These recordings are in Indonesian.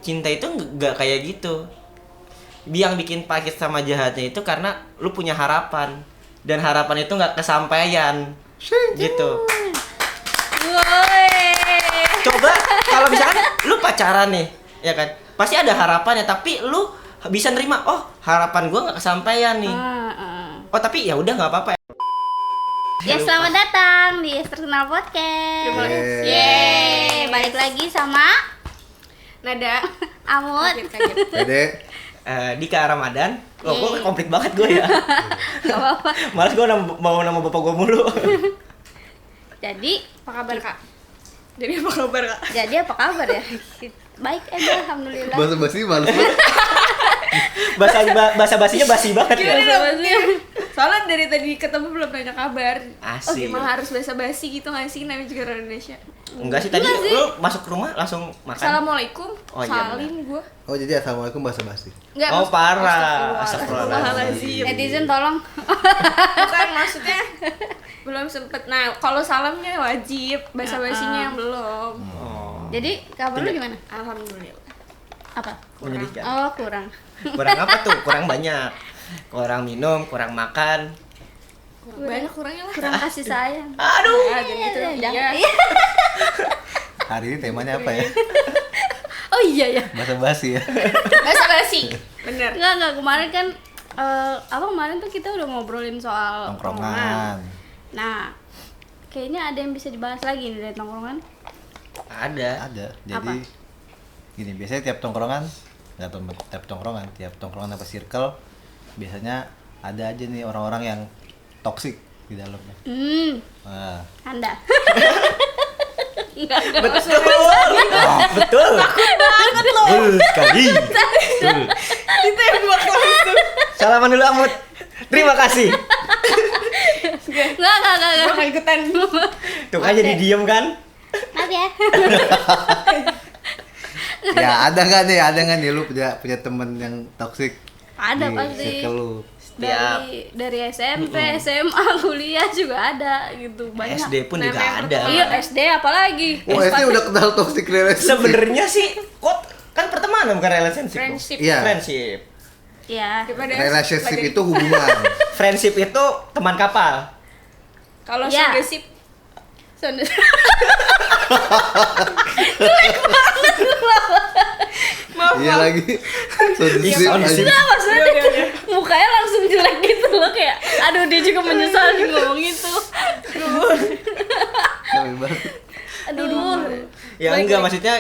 cinta itu nggak kayak gitu. Yang bikin pahit sama jahatnya itu karena lu punya harapan dan harapan itu nggak kesampaian gitu. Woi. Coba kalau misalkan lu pacaran nih, ya kan, pasti ada harapannya, tapi lu bisa nerima, oh harapan gua nggak kesampaian nih. Oh tapi ya udah nggak apa-apa. Ya selamat datang di External Podcast. Yeay, balik lagi sama Nada Amut. kaget. Dede. Dika Ramadan. Oh, gue komplit banget gue ya. Gak apa-apa. Malas gue mau nama bapak gue mulu. Jadi Apa kabar kak? Jadi apa kabar kak? apa kabar ya? Baik aja, alhamdulillah. Bahasa basi males banget. Bahasa basinya basi banget ya. Gimana dong? Soalnya dari tadi ketemu belum nanya kabar. Asik. Emang harus basa-basi gitu nggak sih namanya juga orang Indonesia? Enggak sih, tadi lu masuk rumah langsung makan. Assalamualaikum. Oh, iya, Salim gue. Oh jadi assalamualaikum bahasa basi. Enggak. Oh, parah. Astagfirullahaladzim. Netizen tolong. Bukan maksudnya belum sempet. Nah kalau salamnya wajib, basa-basinya yang belum. Oh. Jadi kabar lu gimana? Alhamdulillah. Apa? Menyedihkan. Oh, kurang. Kurang apa tuh? Kurang banyak. Kurang minum, kurang makan. Banyak kurangnya lah. Kurang kasih sayang. Aduh. Ya, jadi itu Jangan. iya. Hari ini temanya apa ya? Oh iya ya. Bahasa basi ya. Basa-basi. Bener. Enggak kemarin kan kemarin tuh kita udah ngobrolin soal Tongkrongan. Nah, kayaknya ada yang bisa dibahas lagi nih dari tongkrongan. Ada. Jadi Apa? gini, biasanya tiap tongkrongan, tiap tongkrongan apa circle, biasanya ada aja nih orang-orang yang toksik di dalamnya. Nah, Anda. Betul. Betul. Betul sekali. Betul. Ditembak langsung. Salaman dulu Amut. Terima kasih. Enggak. Gue gak ikutan. Tuh kan jadi diem kan? Maaf ya. ya ada nggak nih lu punya temen yang toksik? Ada di pasti. circle lu. Dari SMP, SMA, kuliah juga ada gitu. Banyak. SD pun juga Nah, ada. Iya, SD apalagi. Oh SD udah kenal toxic relationship. Sebenarnya sih kok kan pertemanan bukan relationship. Friendship. Iya. Friendship. Ya. Daripada Relationship daripada- itu hubungan. Friendship itu teman kapal. Kalau Iya. sih maaf. Iya lagi. Iya, Sip, soundship. anjing. Enggak, maksudnya Udah, udah. mukanya langsung jelek gitu loh, kayak aduh dia juga menyesal nih ngomong itu. Capek banget. Aduh. Ya enggak, maksudnya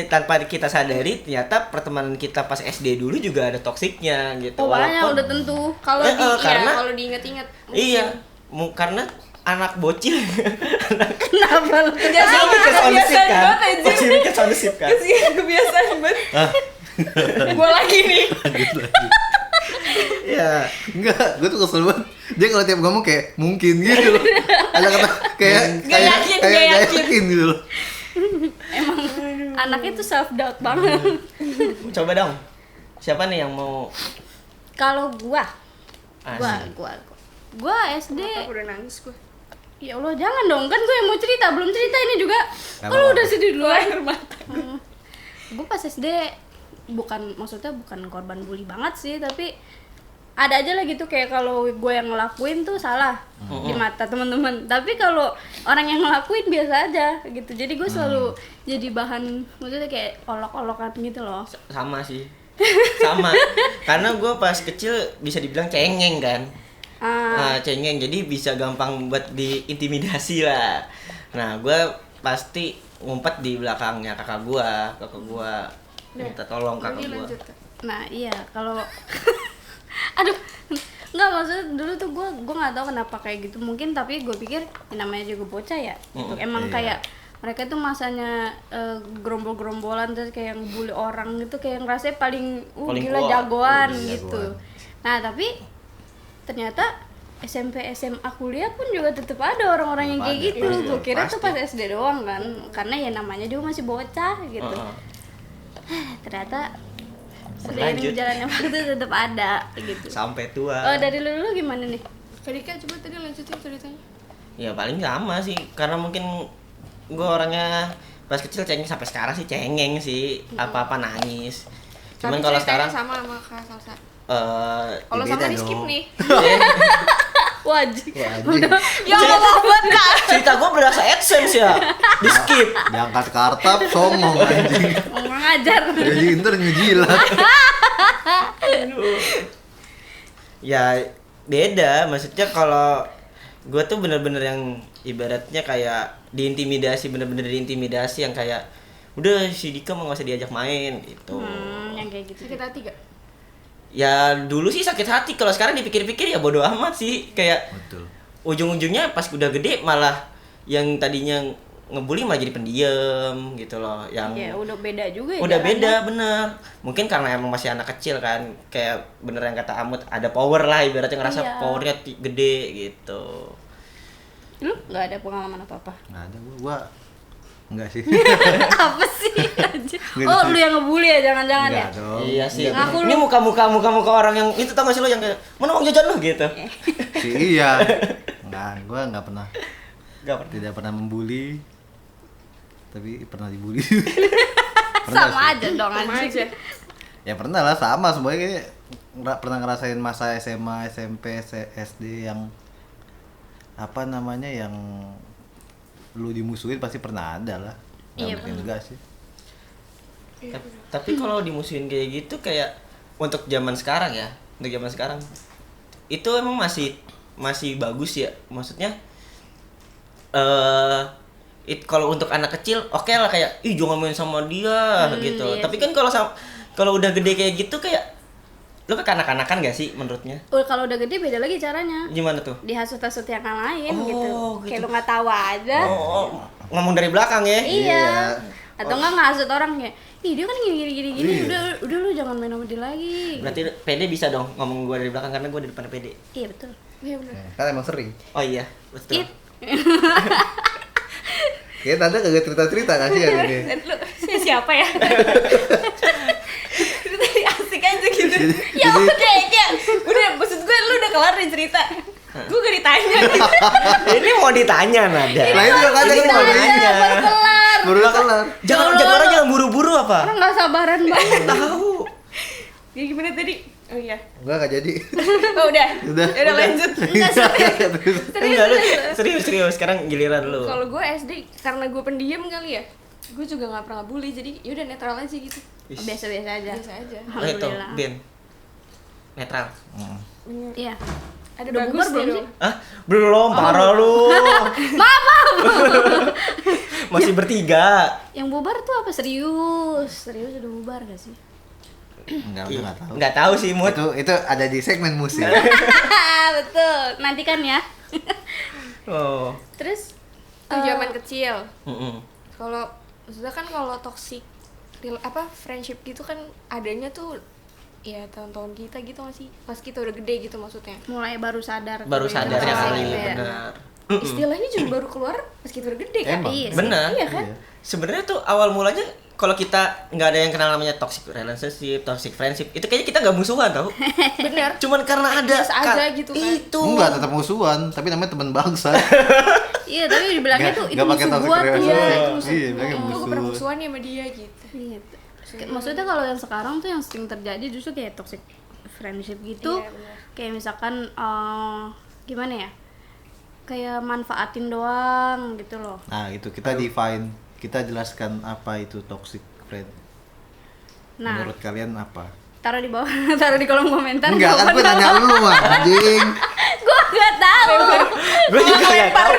tanpa kita sadari ternyata pertemanan kita pas SD dulu juga ada toksiknya gitu. Oh, banyak Walaupun- udah tentu. Kalau karena- kalau diinget-inget. Iya, karena anak bocil. Kenapa lu Pasti mikir soundship kan? banget, anjir. Pasti mikir soundship kan? Kebiasaan banget. Ah, Gue lagi nih. lanjut lagi. Iya. Enggak, gue tuh kesel banget. Dia kalau tiap ngomong kayak mungkin gitu loh. Ada kata kayak Gak yakin, gak gak yakin. yakin gitu loh. Emang anaknya tuh self doubt banget. Coba dong. Siapa nih yang mau Kalau gua asik? SD. Aku udah nangis gue. Ya Allah, jangan dong, kan gue yang mau cerita, belum cerita ini juga. Gak Kalau apa-apa. udah sedih duluan. Air mata. Gue pas SD maksudnya bukan korban bully banget sih, tapi ada aja lah gitu kayak kalau gue yang ngelakuin tuh salah di mata teman-teman. Tapi kalau orang yang ngelakuin biasa aja gitu. Jadi gue selalu jadi bahan, maksudnya kayak olok-olokan gitu loh. Sama sih. Sama. Karena gue pas kecil bisa dibilang cengeng kan. Cengeng, jadi bisa gampang buat diintimidasi lah. Nah, gue pasti ngumpet di belakangnya kakak gue minta tolong kakak Ini gue. lanjut Kak. Nah iya, kalau aduh, nggak, maksudnya dulu tuh gue nggak tahu kenapa kayak gitu, mungkin, tapi gue pikir ya namanya juga bocah ya gitu. Emang Iya. kayak mereka tuh masanya gerombol-gerombolan, terus kayak ngebully orang gitu, kayak ngerasa paling Paling gila kuat. jagoan Jagoan. gitu. Nah tapi ternyata SMP, SMA, kuliah pun juga tetap ada orang-orang yang kayak Ada, gitu. iya, Gue kira tuh pasti. pas SD doang kan, karena ya namanya juga masih bocah gitu. Ternyata seiring Lanjut. jalannya waktu tetap ada gitu. Sampai tua. Oh, dari lu gimana nih? Kak Dika coba tadi lanjutin ceritanya. Ya paling sama sih, karena mungkin gue orangnya Pas kecil cengeng, sampai sekarang sih cengeng sih, apa-apa nangis. Cuman Tapi kalau ceritanya sekarang sama Kak Salsa. Kalau beda sama di skip dong. nih. Wajib. Wah, anjing. Ya Allah buat Kak. cerita gue berasa AdSense ya, di skip. Diangkat kartap songong anjing. Ngomong ajar. Jadi ntar ngejilat. Ya beda, maksudnya kalau gue tuh bener-bener yang ibaratnya kayak diintimidasi, bener-bener diintimidasi yang kayak udah si Dika mau nggak usah diajak main gitu. Yang kayak gitu. Sakit hati gak? Ya dulu sih sakit hati, kalau sekarang dipikir-pikir ya bodo amat sih, kayak Betul. ujung-ujungnya pas udah gede malah yang tadinya ngebully malah jadi pendiam gitu loh, yang Ya udah beda juga ya. udah jalannya. beda bener. Mungkin karena emang masih anak kecil kan, kayak bener yang kata Amut, ada power lah ibaratnya, ngerasa Iya. powernya gede gitu. Lu nggak ada pengalaman apa-apa? Nggak ada gua enggak sih. Apa sih? Anjir. Nggak Oh, ada. lu yang ngebully ya, jangan-jangan ya? Enggak dong. Iya sih. Ngaku Ini lu. muka orang yang itu, tau gak sih lo yang kayak mana uang jajan lo gitu. Si iya. Enggak, gua enggak pernah. Gak pernah. Tidak pernah membuli. Tapi pernah dibully. Sama sih. aja dong anjing. Ya pernah lah, sama semuanya kayak pernah ngerasain masa SMA, SMP, SD yang apa namanya, yang lu dimusuhin pasti pernah ada lah. Nggak Iya, mungkin enggak sih. Tapi kalau dimusuhin kayak gitu, kayak untuk zaman sekarang ya, untuk zaman sekarang itu emang masih bagus ya, maksudnya kalau untuk anak kecil oke lah, kayak ih jangan main sama dia gitu. Iya Tapi sih. kan kalau udah gede kayak gitu, kayak lu kekanak-kanakan gak sih menurutnya? Kalau udah gede beda lagi caranya. Gimana tuh? Dihasut-hasut yang lain Oh, gitu. gitu. Kayak lu nggak tahu aja. Oh, ngomong dari belakang ya? Iya. Iya. Atau enggak ngasut orang kayak, ih dia kan gini. Iya. Udah lu jangan main sama dia lagi. Berarti pede bisa dong ngomong gue dari belakang karena gue di depan pede. Iya betul. Iya benar. Kan emang sering. Oh iya, betul. Kayaknya tante kagak cerita-cerita nggak sih hari ini? Dan lu siapa ya? Tadi asik aja gitu. Ya Jadi- udah kayak udah, maksud gue lu udah kelar nih cerita. Gue gak ditanya. Ini mau ditanya Nada. Lah itu kan Ini mau ditanya. baru kelar. Jangan buru-buru apa? Orang nggak sabaran banget. Tahu. Ya gimana tadi? Oh iya. Enggak jadi. Oh udah. Udah. Ya udah lanjut. Enggak, lu serius. Sekarang giliran lu. Kalau gue SD karena gue pendiam kali ya. Gue juga gak pernah bully, jadi yaudah netral aja gitu. Biasa-biasa aja. Biasa aja. Oh, itu Alhamdulillah. Ben. Netral. Bener. Iya. Ada Udah bagus bubar belum deh sih? dong. Hah? Belum, parah lu. Maaf. Masih bertiga. Yang bubar tuh apa? Serius udah bubar gak sih? Enggak, udah enggak tahu. Enggak tahu sih, Mut. Itu ada di segmen musik. Betul. Nantikan ya. Oh. Terus Tuh zaman kecil. Mm-mm. Kalau maksudnya kan kalau toxic friendship gitu kan adanya tuh ya tahun-tahun kita gitu nggak sih? Pas kita udah gede gitu maksudnya. mulai baru sadar. Baru tuh sadar ya toxic kali, gitu ya. benar. Istilahnya juga baru keluar pas kita udah gede kan? Emang. Iya sih. Benar. Iya kan? Iya. Sebenarnya tuh awal mulanya kalau kita nggak ada yang kenal namanya toxic relationship, toxic friendship, itu kayaknya kita nggak musuhan tau. Bener. Cuman karena ada Biasa aja gitu kan. Itu. Enggak, tetap musuhan, tapi namanya teman bangsa. Iya, tapi dibilangnya tuh itu Nggak pakai musuh toxic gua tuh. relationship. Iya, itu musuh. Iya, bilangnya Gue musuh. pernah musuhan ya sama dia gitu. Iya. Maksudnya kalau yang sekarang tuh yang sering terjadi justru kayak toxic friendship gitu. Iya, benar. Kayak misalkan gimana ya? Kayak manfaatin doang gitu loh. Nah, itu kita define, kita jelaskan apa itu toxic friend. Nah, Menurut kalian apa? taruh di bawah, taruh di kolom komentar. Enggak, kan gue nanya lu anjing. Gua nggak tahu. Gue juga nggak tahu.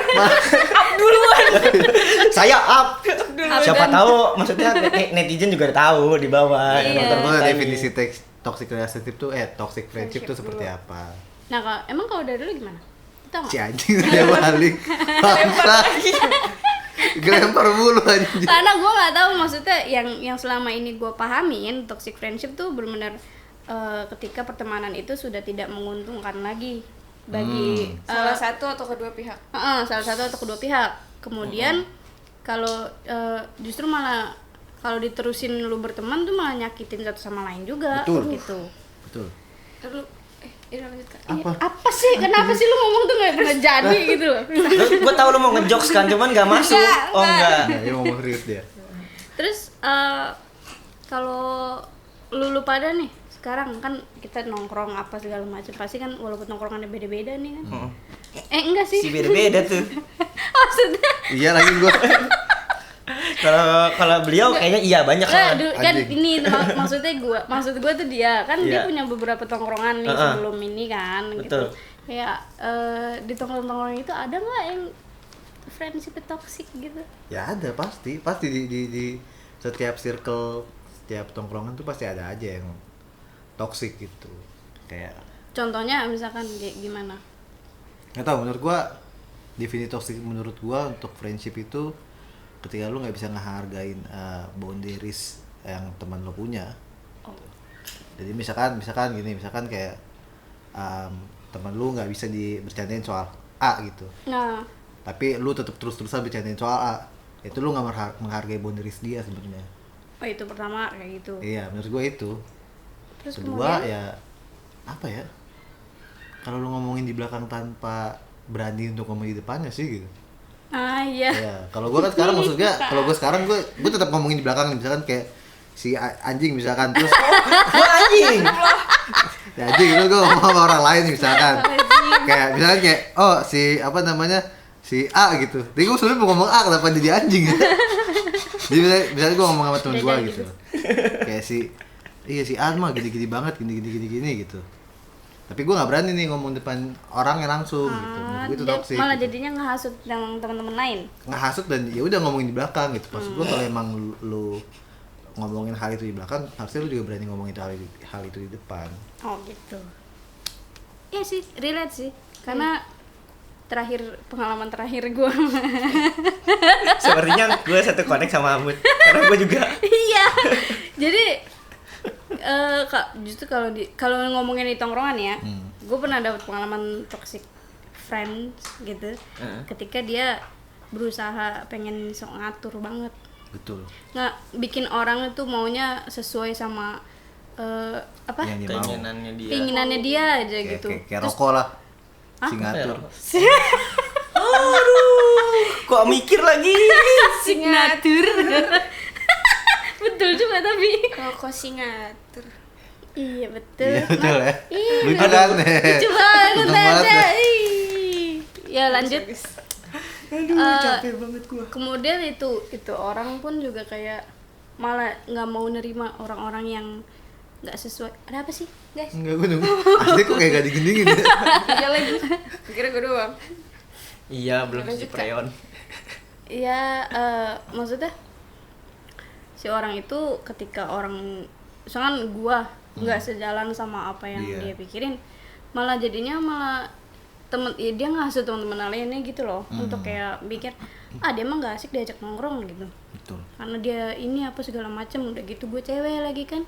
Up duluan. Saya up. Siapa tahu, maksudnya netizen juga udah tahu di bawah. Iya. Nonton Menurut kita definisi ini. toxic relationship tuh toxic friendship tuh seperti apa? Nah, emang kalau dari dulu gimana? Kita Si nggak? anjing dia balik. Bangsa. Gelempar mulu anjing. Karena gue nggak tahu, maksudnya yang selama ini gue pahamin toxic friendship tuh benar-benar ketika pertemanan itu sudah tidak menguntungkan lagi bagi Salah satu atau kedua pihak. salah satu atau kedua pihak. Kemudian kalau justru malah kalau diterusin lu berteman tuh malah nyakitin satu sama lain juga. Betul. Gitu. Betul. Lalu ya lanjut Kak. Apa? Apa sih? Kenapa sih lu ngomong tuh nggak pernah jadi gitu loh? Gue tahu lo mau ngejokes kan, cuman nggak masuk. Nggak, Oh enggak. Nah, dia ngomong serius dia. Terus kalau lu pada nih sekarang kan kita nongkrong apa segala macam pasti kan walaupun nongkrongannya beda-beda nih kan. Enggak sih. Si beda-beda tuh. Maksudnya Iya lagi gua. Kalau beliau kayaknya iya banyak kan, kan. kan ini maksud gua tuh dia kan dia punya beberapa tongkrongan nih sebelum ini kan. Betul. Gitu. Kayak di tongkrong-tongkrong itu ada nggak yang friendship toxic gitu? Ya ada pasti di setiap circle, setiap tongkrongan tuh pasti ada aja yang toxic gitu. Kayak Contohnya misalkan kayak gimana? nggak tahu, menurut gua definisi toxic menurut gua untuk friendship itu ketika lu nggak bisa ngehargain boundaries yang teman lu punya. Jadi misalkan gini, misalkan kayak teman lu nggak bisa bercandain soal A gitu, Nah, tapi lu tetap terus-terusan bercandain soal A, itu lu nggak menghargai boundaries dia sebenarnya. oh itu pertama kayak gitu. Iya, menurut gua itu. Terus Kedua kemudian ya apa ya, kalau lu ngomongin di belakang tanpa berani untuk ngomong di depannya sih gitu. iya. Ya, kalau gue kan sekarang maksudnya, kalau gue sekarang gue tetap ngomongin di belakang, misalkan kayak si anjing misalkan, terus Gua anjing. ya anjing itu gue ngomong sama orang lain misalkan, kayak misalkan kayak oh si apa namanya si A gitu, tapi gue sebenarnya mau ngomong A kenapa jadi anjing gitu. Jadi misalnya gue ngomong sama temen gue gitu, kayak si A mah gini-gini banget, gini gitu. Tapi gue nggak berani nih ngomong depan orangnya langsung gitu. Menurut gue itu toxic. Malah gitu. jadinya ngehasut dengan teman-teman lain. Ngehasut dan ya udah ngomongin di belakang gitu. Maksud gue kalau emang lu ngomongin hal itu di belakang, harusnya lu juga berani ngomongin hal itu di depan. Oh gitu. Iya sih, relate sih. Karena pengalaman terakhir gue. Sepertinya gue satu connect sama Amut. Karena gue juga. Iya. Jadi justru kalau ngomongin di tongkrongan ya, gue pernah dapat pengalaman toxic friends gitu. Ketika dia berusaha pengen sok ngatur banget. Betul. Nggak bikin orang itu maunya sesuai sama apa? Yang dia mau. Keinginannya dia. Keinginannya dia aja gitu. Kayak rokok lah. Singatur. Aduh, kok mikir lagi? Signatur. Betul juga tapi. Rokok Singatur. Iya betul. Iya betul ya. Iya. Lucu kan? Lucu banget Untung banget aja. deh. Ya lanjut. Aduh, capek banget gua. Kemudian itu orang pun juga kayak malah nggak mau nerima orang-orang yang nggak sesuai. Ada apa sih guys? Enggak, gue nunggu. Asli kok kayak gak digendingin ya. Iya lagi. Kira gue doang. Iya, belum si Lanjut, Kak. Preon. Iya, maksudnya si orang itu ketika orang misalkan gua nggak sejalan sama apa yang Iya. dia pikirin, malah jadinya dia ngasih teman-teman lainnya gitu loh untuk kayak mikir dia emang nggak asik diajak nongkrong gitu Betul. karena dia ini apa segala macam udah gitu gue cewek lagi kan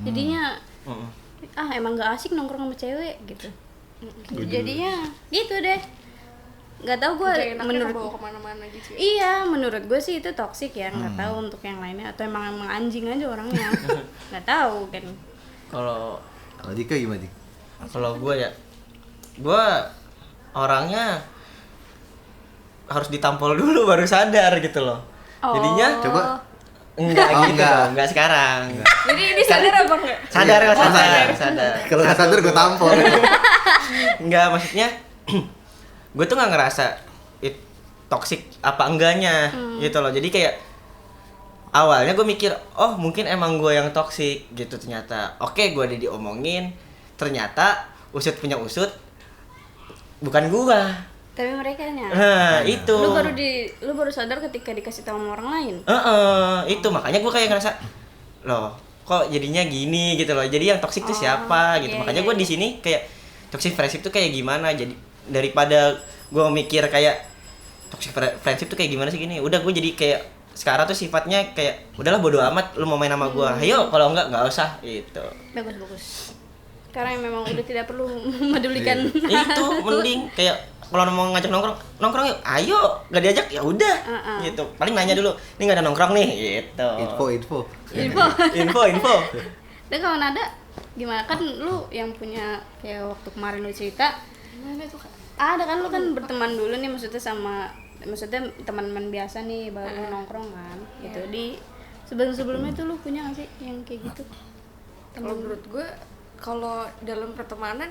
jadinya emang nggak asik nongkrong sama cewek gitu. Jadinya gitu deh, nggak tahu gue menurut bawa kemana-mana gitu ya. iya menurut gue sih itu toksik ya, nggak tahu untuk yang lainnya atau emang anjing aja orangnya nggak tahu kan. Kalau Dika gimana Dik? gue ya, gue orangnya harus ditampol dulu baru sadar gitu loh. Jadinya Coba. enggak Oh, gitu enggak. dong, enggak sekarang. Jadi ini sadar apa enggak? Sadar Iya, lah, sadar. Kalau nggak sadar gue tampol. Enggak, maksudnya gue tuh nggak ngerasa toxic apa enggaknya gitu loh. Jadi kayak awalnya gue mikir oh mungkin emang gue yang toxic gitu, ternyata oke, gue udah diomongin, ternyata usut punya usut bukan gue. Tapi mereka nya Nah itu lu baru sadar ketika dikasih tahu sama orang lain. Itu makanya gue kayak ngerasa loh kok jadinya gini gitu loh. Jadi yang toxic tuh siapa gitu. Iya, Makanya iya, gue di sini kayak toxic friendship tuh kayak gimana. Jadi daripada gue mikir kayak toxic friendship tuh kayak gimana sih gini, udah gue jadi kayak sekarang tuh sifatnya kayak udahlah bodo amat lu mau main sama gue, ayo kalau enggak usah gitu. Bagus. Karena memang udah tidak perlu memedulikan. Itu mending kayak kalau mau ngajak nongkrong yuk, ayo, nggak diajak ya udah gitu. Paling nanya dulu, ini nggak ada nongkrong nih gitu. Info. Dan kalau Nada gimana, kan lu yang punya kayak waktu kemarin lu cerita Gimana tuh, Kak? ada kan lu kan berteman dulu nih maksudnya teman-teman biasa nih baru nongkrong kan gitu di Sebelum-sebelumnya tuh lu punya gak sih yang kayak gitu? Kalau menurut gue, kalau dalam pertemanan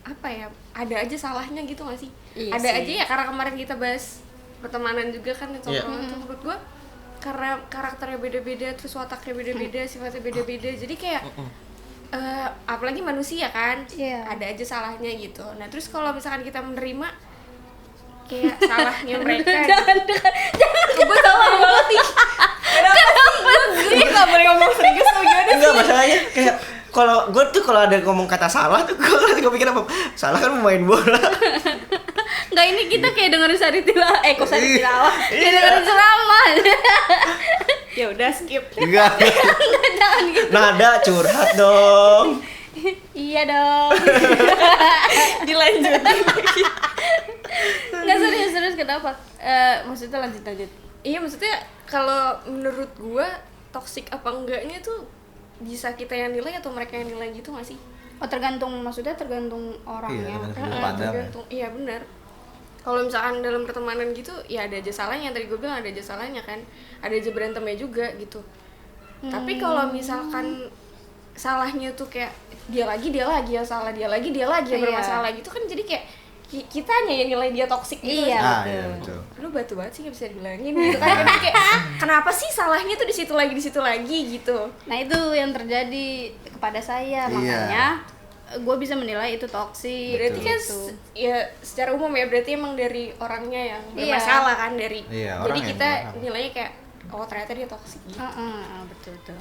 apa ya, ada aja salahnya gitu gak sih? Iya Ada sih. aja ya, karena kemarin kita bahas pertemanan juga kan, tongkrongan tuh menurut gue karena karakternya beda-beda, terus wataknya beda-beda, sifatnya beda-beda, jadi kayak apalagi manusia kan, Iya. ada aja salahnya gitu. Nah terus kalau misalkan kita menerima kayak salahnya mereka, gue tau banget nih. Kenapa sih? Gue gak boleh ngomong serius atau gimana? Enggak, masalahnya kayak kalau ada ngomong kata salah tuh gue pikir apa? Salah kan pemain bola. Enggak, ini kita kayak dengerin Sari Tilawah. Kok Sari Tilawah? Kayak dengerin ceramah. Ya udah skip. Enggak. Jangan gitu. Nada curhat dong. Iya dong. Dilanjutin. Enggak, serius kenapa? Maksudnya lanjut. Iya, maksudnya kalau menurut gua toksik apa enggaknya tuh bisa kita yang nilai atau mereka yang nilai gitu gak sih? Oh, tergantung orangnya. Iya, tergantung sudut pandang ya. Tergantung, iya benar. Kalau misalkan dalam pertemanan gitu ya ada aja salahnya, tadi gue bilang ada aja salahnya kan, ada aja berantemnya juga gitu. Tapi kalau misalkan salahnya tuh kayak dia lagi yang salah, dia lagi yang bermasalah gitu kan, jadi kayak kitanya yang nilai dia toksik gitu. Iya, Ah, betul. iya betul. Lu batu banget sih, gak bisa dibilangin gitu kan. Jadi kayak kenapa sih salahnya tuh di situ lagi gitu. Nah, itu yang terjadi kepada saya, Iya. makanya gue bisa menilai itu toksik. Berarti kan gitu. ya secara umum ya, berarti emang dari orangnya yang Iya. bermasalah kan, dari Iya, jadi orang yang kita bermasalah. nilainya kayak oh ternyata dia toksik gitu. Betul.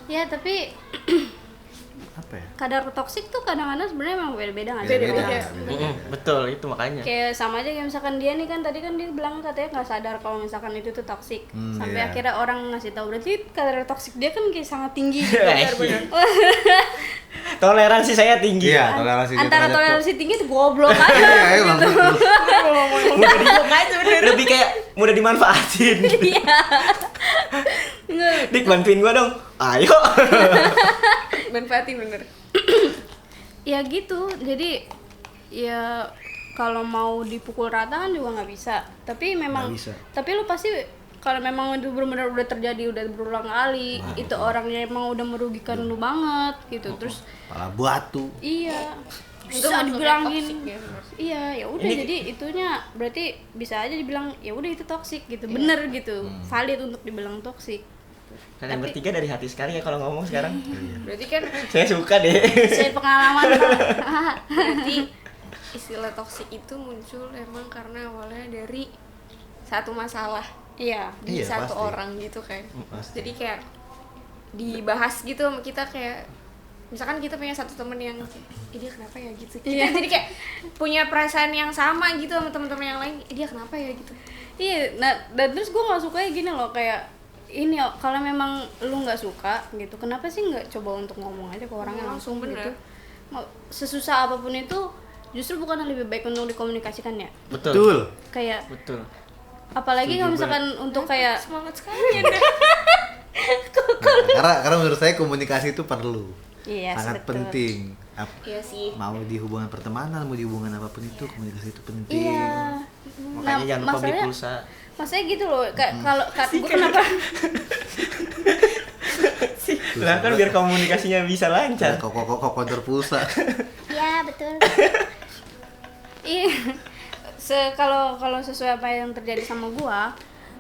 Ya, tapi Apa ya? kadar toksik tuh kadang-kadang sebenarnya emang beda-beda nggak sih? Beda-beda. Betul, itu makanya. Kayak sama aja kayak misalkan dia nih kan tadi kan dia bilang katanya nggak sadar kalau misalkan itu tuh toksik, sampai Iya. akhirnya orang ngasih tahu, berarti kadar toksik dia kan kayak sangat tinggi. Iya. Toleransi saya tinggi. Iya, toleransi dia Antara terhadap toleransi tinggi tuh goblok aja. Iya, emang betul. Mudah lebih kayak mudah dimanfaatin. Iya. Dik, bantuin gua dong. Ayo. Manfaatin bener. Ya gitu, jadi ya kalau mau dipukul rata kan juga nggak bisa. Tapi memang, Nggak bisa. tapi lu pasti kalau memang itu benar-benar udah terjadi, udah berulang kali, itu orangnya emang udah merugikan lu banget gitu. Terus Pala batu. iya, Itu bisa masuknya dibilangin. toxic ya, bener. Iya, ya udah, Ini- jadi itunya berarti bisa aja dibilang ya udah itu toksik gitu. Bener gitu. Valid untuk dibilang toksik. Kalian Tapi- bertiga dari hati sekali ya kalau ngomong sekarang. Berarti kan Saya suka deh. Saya pengalaman. berarti istilah toksik itu muncul emang karena awalnya dari satu masalah Iya. di Iya, satu pasti. orang gitu kan. Pasti. Jadi kayak dibahas gitu sama kita, kayak misalkan kita punya satu temen yang dia kenapa ya gitu, kita Iya. jadi kayak punya perasaan yang sama gitu sama teman-teman yang lain, dia kenapa ya gitu. Iya, nah dan terus gue nggak suka gini loh, kayak ini kalau memang lu nggak suka gitu, kenapa sih nggak coba untuk ngomong aja ke orangnya langsung bener. gitu. Sesusah apapun itu justru bukan lebih baik untuk dikomunikasikan ya. Betul. Kayak Betul. apalagi kalau misalkan untuk kayak Semangat sekali ya. Karena menurut saya komunikasi itu perlu. iya, Sangat betul. penting. Iya sih. Mau di hubungan pertemanan, mau di hubungan apapun itu, komunikasi itu penting. Iya. Makanya jangan lupa beli pulsa. Maksudnya gitu loh, kayak kalau gue kenapa Lah kan biar komunikasinya bisa lancar. Kok konter pulsa. ya betul. Iya. Kalau sesuai apa yang terjadi sama gua,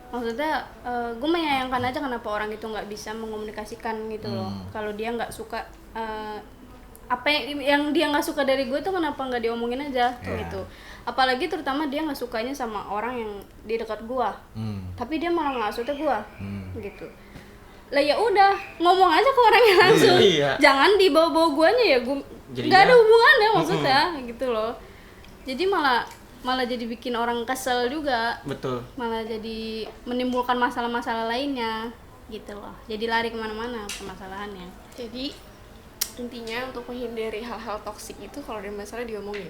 maksudnya gua menyayangkan aja kenapa orang itu nggak bisa mengomunikasikan gitu loh. Kalau dia nggak suka apa yang dia nggak suka dari gue tuh kenapa nggak diomongin aja gitu. Apalagi terutama dia nggak sukanya sama orang yang di dekat gua, tapi dia malah nggak suka gua gitu. Lah ya udah, ngomong aja ke orangnya langsung. Iya. Jangan dibawa-bawa guanya ya, gua Jadinya- nggak ada hubungannya maksudnya gitu loh. Jadi malah jadi bikin orang kesel juga, Betul. malah jadi menimbulkan masalah-masalah lainnya gitu loh. Jadi lari kemana-mana permasalahannya. Jadi intinya untuk menghindari hal-hal toksik itu kalau ada masalah diomongin,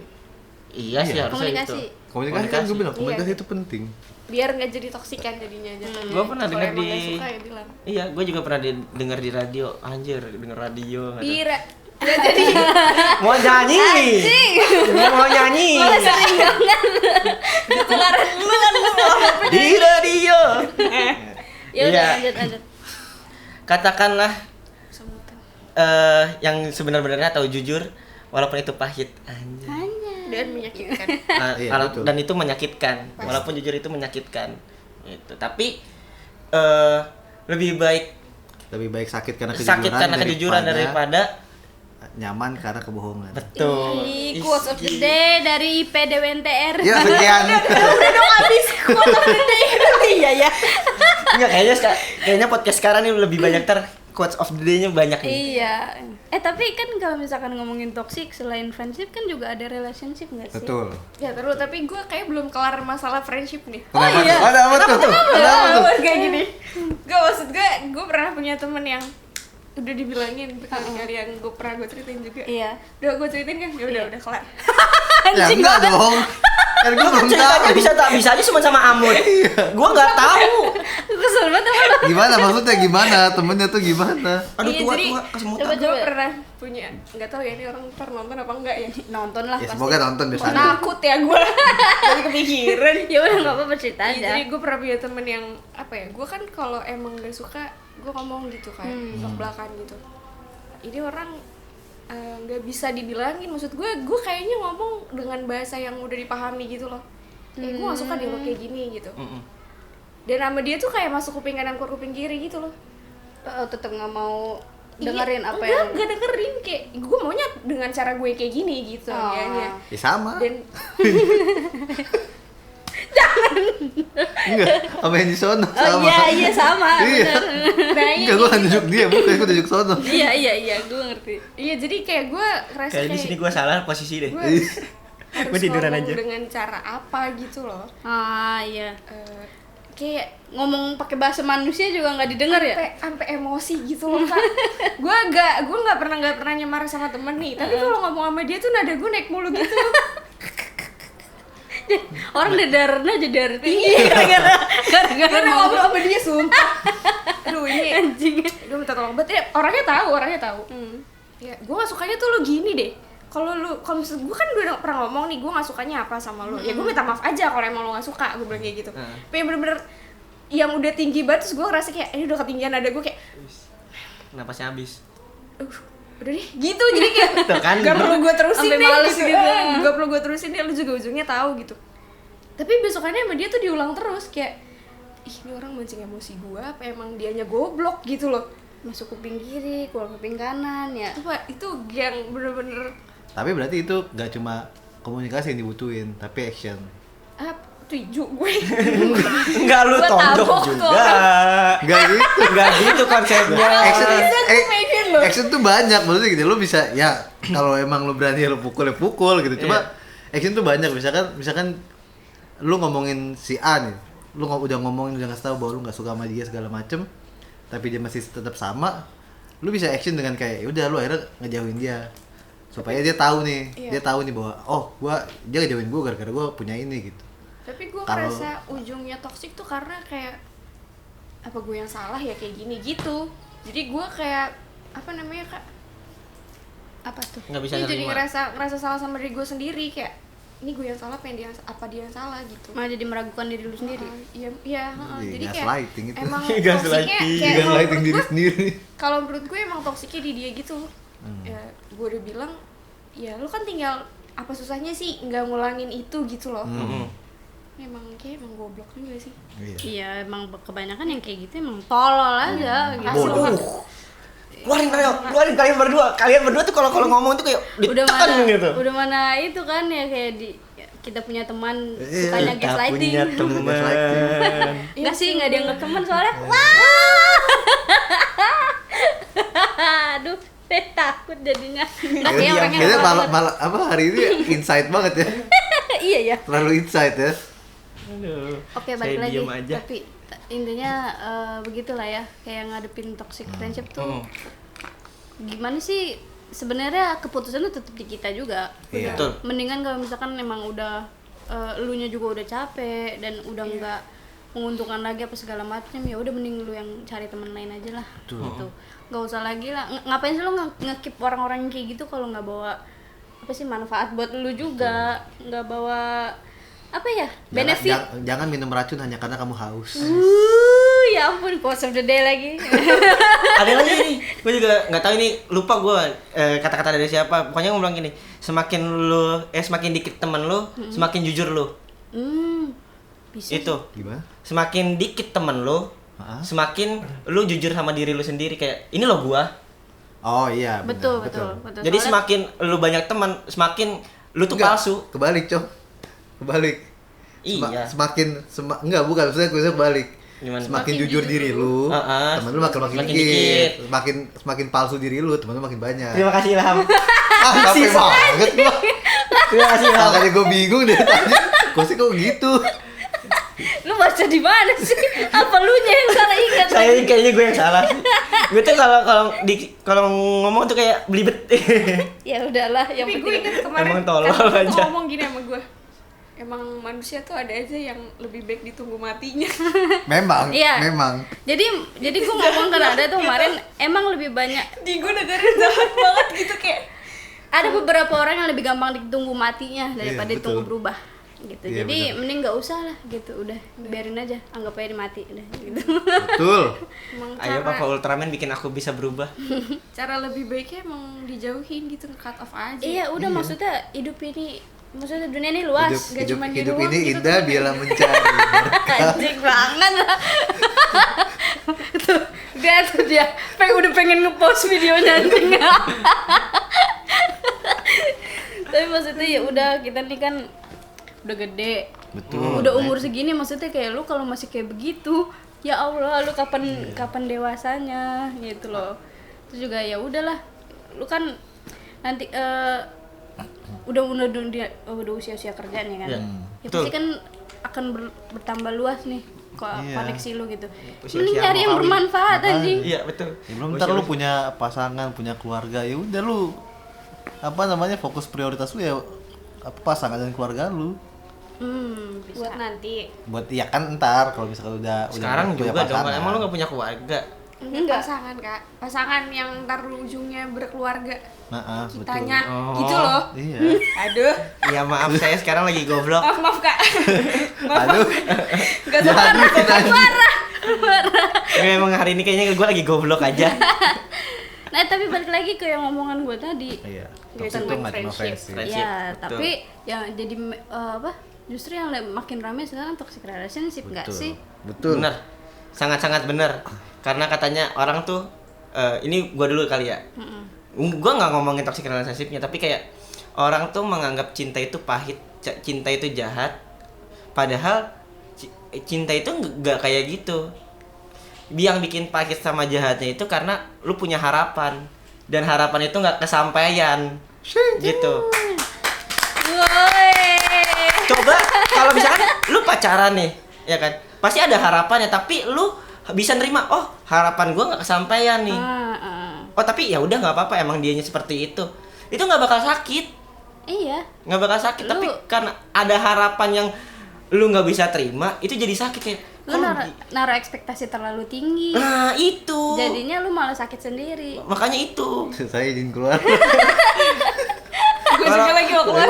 Iya sih harusnya Komunikasi. itu. Komunikasi kan gue bilang, Iya. komunikasi itu penting. biar nggak jadi toksikan jadinya jatuhnya. Gua pernah Kalau dengar emang di- nggak suka ya bilang. Iya, gue juga pernah dengar di radio. Anjir, denger radio. nggak tahu. Bira nggak jadi. Mau nyanyi. Mau nyanyi. Ketularan dulu kan lu. Di radio. Ya udah, Iya. lanjut. katakanlah Sebutan. yang sebenar-benarnya atau jujur walaupun itu pahit anjay. Dan menyakitkan. Iya, betul. Dan itu menyakitkan. Walaupun jujur itu menyakitkan. Itu. Tapi lebih baik sakit karena kejujuran daripada nyaman karena kebohongan. betul. Quotes of the day dari IPDWNTR. Ya sekian. Udah dong habis quotes of the day. Iya ya. Enggak, kayaknya podcast sekarang ini lebih banyak quotes of the day-nya banyak nih. Iya. Tapi kan kalau misalkan ngomongin toxic selain friendship kan juga ada relationship nggak sih? Betul. Ya terus tapi gue kayak belum kelar masalah friendship nih. Kenapa? iya. Ada apa tuh? Ada apa tuh? Kayak gini. Gak maksud gue pernah punya temen yang udah dibilangin berkali-kali yang gue ceritain juga. Iya. Udah gue ceritain kan? Ya udah kelar. Ya enggak dong. Kan gue belum Ceritanya tahu. bisa aja cuma sama Amut. Gua nggak tahu. Kesel banget sama lo. Gimana maksudnya gimana? Temennya tuh gimana? Aduh Iya, tua jadi kesemutan. gue pernah punya, nggak tahu ya ini orang ntar nonton apa enggak ya. Nonton lah Ya pasti. semoga nonton biar sadar. Takut ya gue. Jadi kepikiran. Ya udah nggak apa-apa cerita Iya, aja. jadi gue pernah punya temen yang apa ya, gue kan kalau emang gak suka gue ngomong gitu kan, belak-belakan gitu. Ini orang nggak bisa dibilangin, maksud gue kayaknya ngomong dengan bahasa yang udah dipahami gitu loh. Kayak gue gak suka dia lo kayak gini gitu. Dan sama dia tuh kayak masuk kuping kanan keluar kuping kiri gitu loh. Tetep nggak mau dengerin apa enggak, yang enggak dengerin, kayak gue maunya dengan cara gue kayak gini gitu kayaknya. Ya sama. Dan Enggak, apa yang di sono sama. iya sama Iya. bener. nah, Enggak, gue kan nunjuk dia, bukan gue nunjuk sono. iya gue ngerti. iya jadi kayak gue ngerasa Kayak di sini gua salah posisi deh. gue harus Gua tiduran ngomong aja. dengan cara apa gitu loh. Iya. Kayak Ngomong pakai bahasa manusia juga nggak didengar ya? sampai emosi gitu loh kak. gue nggak pernah nyamar sama temen nih, tapi kalau ngomong sama dia tuh nada gue naik mulu gitu. Orang dadarnya jedar tinggi gara-gara Karena ngobrol sama dia sumpah. Aduh ini anjing. gue minta tolong banget ya, orangnya tahu. Ya gue gak sukanya tuh lo gini deh. Kalau misalnya gue kan udah pernah ngomong nih, gue gak sukanya apa sama lo. Ya gue minta maaf aja kalau emang lo gak suka, gue bilang kayak gitu. Tapi yang bener-bener yang udah tinggi banget, terus gue ngerasa kayak ini udah ketinggian nada gue kayak Napasnya habis. udah deh gitu, jadi kayak Tuh kan, gak perlu gue terusin sampai deh males gitu. gak perlu gue terusin deh, lu juga ujungnya tahu gitu. Tapi besokannya sama dia tuh diulang terus kayak ih ini orang mancing emosi gue apa emang dianya goblok gitu loh. Masuk kuping kiri, keluar kuping kanan ya. Itu yang bener-bener Tapi berarti itu gak cuma komunikasi yang dibutuhin, tapi action. tujuh gue. Enggak lu Gua tonjok tabok tuh juga. Enggak gitu. Enggak gitu konsepnya. Action tuh banyak, maksudnya gitu. Lu bisa ya kalau emang lu berani lu pukul gitu. Cuma action tuh banyak. Misalkan lu ngomongin si A nih. Lu udah ngasih tahu bahwa lu enggak suka sama dia segala macem, tapi dia masih tetap sama. Lu bisa action dengan kayak ya udah lu akhirnya ngejauhin dia. Supaya dia tahu nih, bahwa dia ngejauhin gua gara-gara gua punya ini gitu. Tapi gue Kalau- ngerasa ujungnya toksik tuh karena kayak apa gue yang salah ya kayak gini gitu. Jadi gue kayak apa namanya kak? Apa tuh? Enggak bisa Ini jadi nerima. ngerasa salah sama diri gue sendiri, kayak ini gue yang salah, dia yang salah gitu. Malah jadi meragukan diri lu sendiri. Iya, Iya, jadi kayak gaslighting itu. emang Gaslighting. toksiknya kayak Gaslighting diri sendiri. kalau menurut gue emang toksiknya di dia gitu. Ya gue udah bilang ya lu kan tinggal apa susahnya sih nggak ngulangin itu gitu loh. Emang goblok juga sih. Iya, emang kebanyakan yang kayak gitu emang tolol aja gitu. Bodoh. Keluarin kalian berdua tuh kalau ngomong tuh kayak Udah ditekan mana gitu. udah mana itu kan ya kayak kita punya teman Iya, sukanya Kita gaslighting. punya teman. Enggak sih, enggak dianggap teman soalnya. Aduh, takut jadinya. Enggak kayak orangnya Kayaknya banget. malah apa hari ini insight banget ya. Iya ya. Terlalu insight ya. Aduh. Oke, Saya balik lagi. diem aja. Tapi intinya begitulah ya, kayak ngadepin toxic friendship tuh. Gimana sih? Sebenarnya keputusannya tetap di kita juga. Iya. Betul. Mendingan kalau misalkan memang udah elunya juga udah capek dan udah nggak menguntungkan lagi apa segala macam, ya udah mending lu yang cari teman lain aja lah. Gitu. Nggak usah lagi lah. Ngapain sih lu nge-keep orang-orang yang kayak gitu kalau nggak bawa apa sih manfaat buat lu juga, nggak bawa apa ya benefit. Jangan minum racun hanya karena kamu haus. ya ampun, quotes of the day lagi. Ada lagi nih, gue juga nggak tahu ini, lupa gue kata-kata dari siapa. Pokoknya ngomong gini, semakin dikit temen lu, semakin jujur lu. Bisa. Itu. Gimana? Semakin dikit temen lu, semakin lu jujur sama diri lu sendiri, kayak ini loh gua. Oh iya. Betul. Jadi semakin lu banyak teman, semakin lu tuh palsu. Kebalik, Cok. Kebalik. Iya. Enggak, bukan, maksudnya gue kebalik. Gimana? Semakin jujur diri lu, temen lu makin dikit. Semakin palsu diri lu, temen lu makin banyak. Terima kasih Ilham. Capek banget gua. Terima kasih Ilham. Makanya gue bingung deh tadi. Kok sih kok gitu? Lu baca di mana sih? Apa lu nya yang salah ingat? Kayaknya gue yang salah. Gue tuh kalau ngomong tuh kayak belibet. Ya udahlah, yang Tapi gue penting. ingat kemarin Emang tolol kan aja. ngomong gini sama gue. Emang manusia tuh ada aja yang lebih baik ditunggu matinya. Memang, Iya. memang. Jadi gue ngomong ke Nada tuh kemarin emang lebih banyak. Di gue dengerin jahat banget gitu kayak. Ada beberapa orang yang lebih gampang ditunggu matinya daripada Iya, ditunggu betul. berubah. Gitu. Iya, Jadi benar. mending nggak usah lah gitu, udah biarin aja, anggap aja dia mati udah gitu. Betul. Emang Ayo Papa Ultraman bikin aku bisa berubah. cara lebih baiknya emang dijauhin gitu, cut off aja. Iya, udah maksudnya hidup ini, maksudnya dunia ini luas, nggak Hidup, cuma di hidup ruang ini gitu indah tuh. bila mencari. Anjing banget lah. Tuh, dia udah pengen nge-post videonya anjing. Tapi maksudnya ya udah, kita nih kan udah gede. Betul. Udah umur segini, maksudnya kayak lu kalau masih kayak begitu, ya Allah, lu kapan dewasanya gitu loh. Terus juga ya udahlah. Lu kan nanti udah usia-usia kerja nih kan. Iya. Ya Betul. pasti kan akan bertambah luas nih Iya. koneksi lu gitu. Usia-usia Mending cari yang mau kawin. bermanfaat anjing. Iya betul. Ya, belum ntar lu punya pasangan, punya keluarga, ya udah lu fokus prioritas lu ya pasangan dan keluarga lu. Bisa. Buat nanti. Buat ya kan ntar kalau misalkan udah Sekarang punya juga dong, pasangan. emang lu gak punya keluarga? Enggak. Pasangan kak, pasangan yang ntar ujungnya berkeluarga. Nah, Kitanya betul. gitu loh. Iya. Aduh, Iya maaf, saya sekarang lagi goblok. maaf kak. Aduh. Gak Jangan parah. Memang hari ini kayaknya gue lagi goblok aja. Nah, tapi balik lagi ke yang omongan gue tadi. Iya. Toxic Toxic itu nggak cuma friendship. friendship. Friendship, Ya, betul. tapi yang jadi justru yang makin ramai sekarang toxic relationship, enggak sih? Betul. Bener, sangat-sangat bener. Karena katanya orang tuh, ini gue dulu kali ya. Gue nggak ngomongin toxic relationship-nya, tapi kayak orang tuh menganggap cinta itu pahit, cinta itu jahat. Padahal cinta itu nggak kayak gitu. Yang bikin pahit sama jahatnya itu karena lu punya harapan, dan harapan itu nggak kesampaian. Gitu. Woi. Coba kalau misalkan lu pacaran nih, ya kan, pasti ada harapannya, tapi lu bisa nerima, oh harapan gua nggak kesampaian nih. Oh tapi ya udah nggak apa-apa, emang dianya seperti itu nggak bakal sakit, Iya. nggak bakal sakit. Lu- Tapi karena ada harapan yang lu nggak bisa terima, itu jadi sakit ya. Lu naruh ekspektasi terlalu tinggi. Nah itu. Jadinya lu malah sakit sendiri. Makanya itu. Saya izin keluar. Gue juga lagi mau keluar.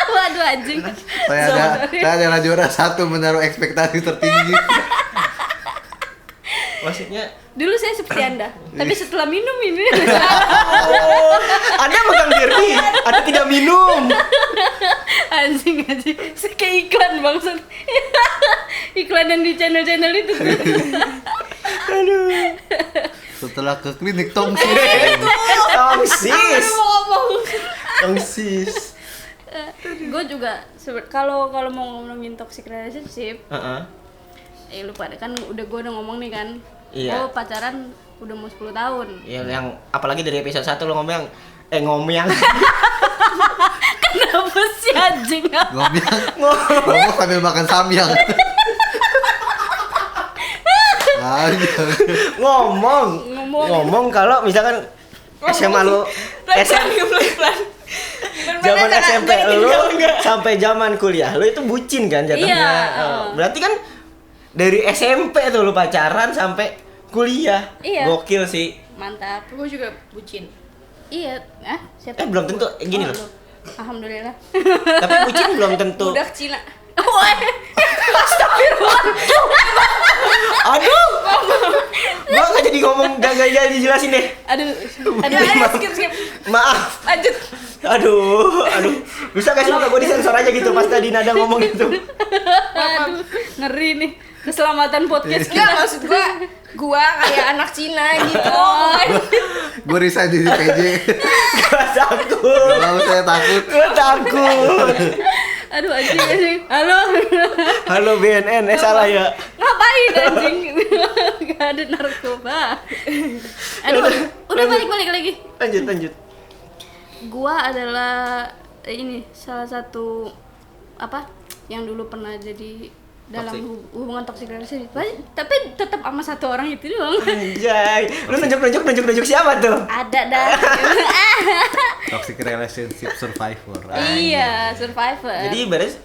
Waduh anjing. saya adalah juara satu menaruh ekspektasi tertinggi. Maksudnya Dulu saya seperti Anda, tapi setelah minum ini ada megang diri, ada tidak minum. anjing. Saya kayak iklan bangsat. Iklan yang di channel-channel itu. Setelah ke klinik tongsis. Tongsis. Ngomong. Tongsis. Gue juga kalau mau ngomongin toxic relationship, lu pada kan gue udah ngomong nih kan. Iya. Gue pacaran udah mau 10 tahun. Ya yang apalagi dari episode 1 lo ngomong ngomong. Kenapa sih anjing? Ngomong sambil makan samyang. ngomong kalau misalkan SMA lu zaman SMP lu sampai zaman kuliah lu itu bucin kan jatuhnya. Iya, Berarti kan dari SMP tuh lu pacaran sampai kuliah. Iya. Gokil sih. Mantap. Gue juga bucin. Iya, siapa? Belum tentu gini loh. Lu. Alhamdulillah. Tapi bucin belum tentu. Budak Cina. Woi. Aduh. Gua nggak jadi ngomong, gak jadi dijelasin deh. Aduh. Skip. Maaf. Lanjut. Aduh. Bisa gak sih muka gue disensor aja gitu pas tadi Nada ngomong gitu. Aduh, ngeri nih. Keselamatan podcast Enggak, kita. maksud gua kayak anak Cina gitu. Gue resign di PJ. Gue takut. Kalau saya takut. Gue takut. Aduh anjing. Halo BNN, salah ya. ngapain anjing? Gak ada narkoba. Aduh, udah balik lagi. Lanjut. Gua adalah ini salah satu apa yang dulu pernah jadi dalam hubungan toxic relationship, tapi tetap sama satu orang itu doang. Anjay, lu nunjuk siapa tuh? Ada dah. Toxic relationship survivor. Iya, survivor. Jadi ibaratnya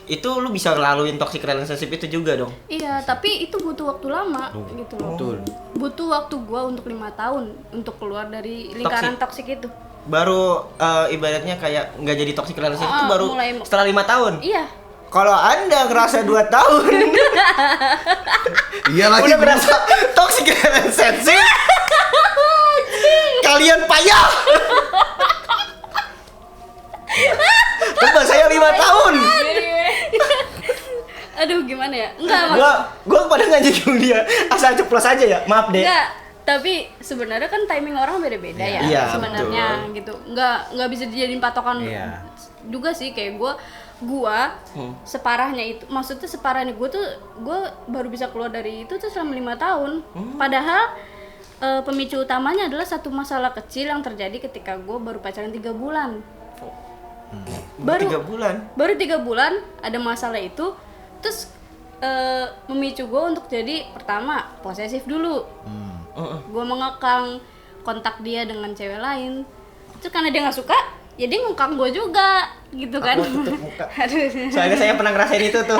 itu lu bisa ngelaluin toxic relationship itu juga dong. Iya, tapi itu butuh waktu lama gitu loh. Betul. Butuh waktu gua untuk 5 tahun untuk keluar dari lingkaran toxic itu. Baru ibaratnya kayak nggak jadi toxic relationship itu baru mulai setelah 5 tahun. Iya. Kalau Anda ngerasa 2 tahun Iya lagi. udah ngerasa toxic relationship, kalian payah. Coba saya 5 tahun. Aduh, gimana ya? Enggak, Gua pada ngajak dia asal ceplos aja ya. Maaf deh. enggak. Tapi sebenarnya kan timing orang beda-beda ya. Iya, sebenarnya gitu. Enggak bisa dijadiin patokan Iya. juga sih kayak gua separahnya itu, maksudnya separahnya gue baru bisa keluar dari itu tuh selama 5 tahun. Padahal pemicu utamanya adalah satu masalah kecil yang terjadi ketika gue baru pacaran 3 bulan. Baru 3 bulan. Baru 3 bulan ada masalah itu, terus memicu gue untuk jadi pertama posesif dulu. Gue mengekang kontak dia dengan cewek lain. Terus karena dia nggak suka, ya dia ngekang gue juga gitu kan. Aku tutup muka. Aduh. Soalnya saya pernah ngerasain itu tuh.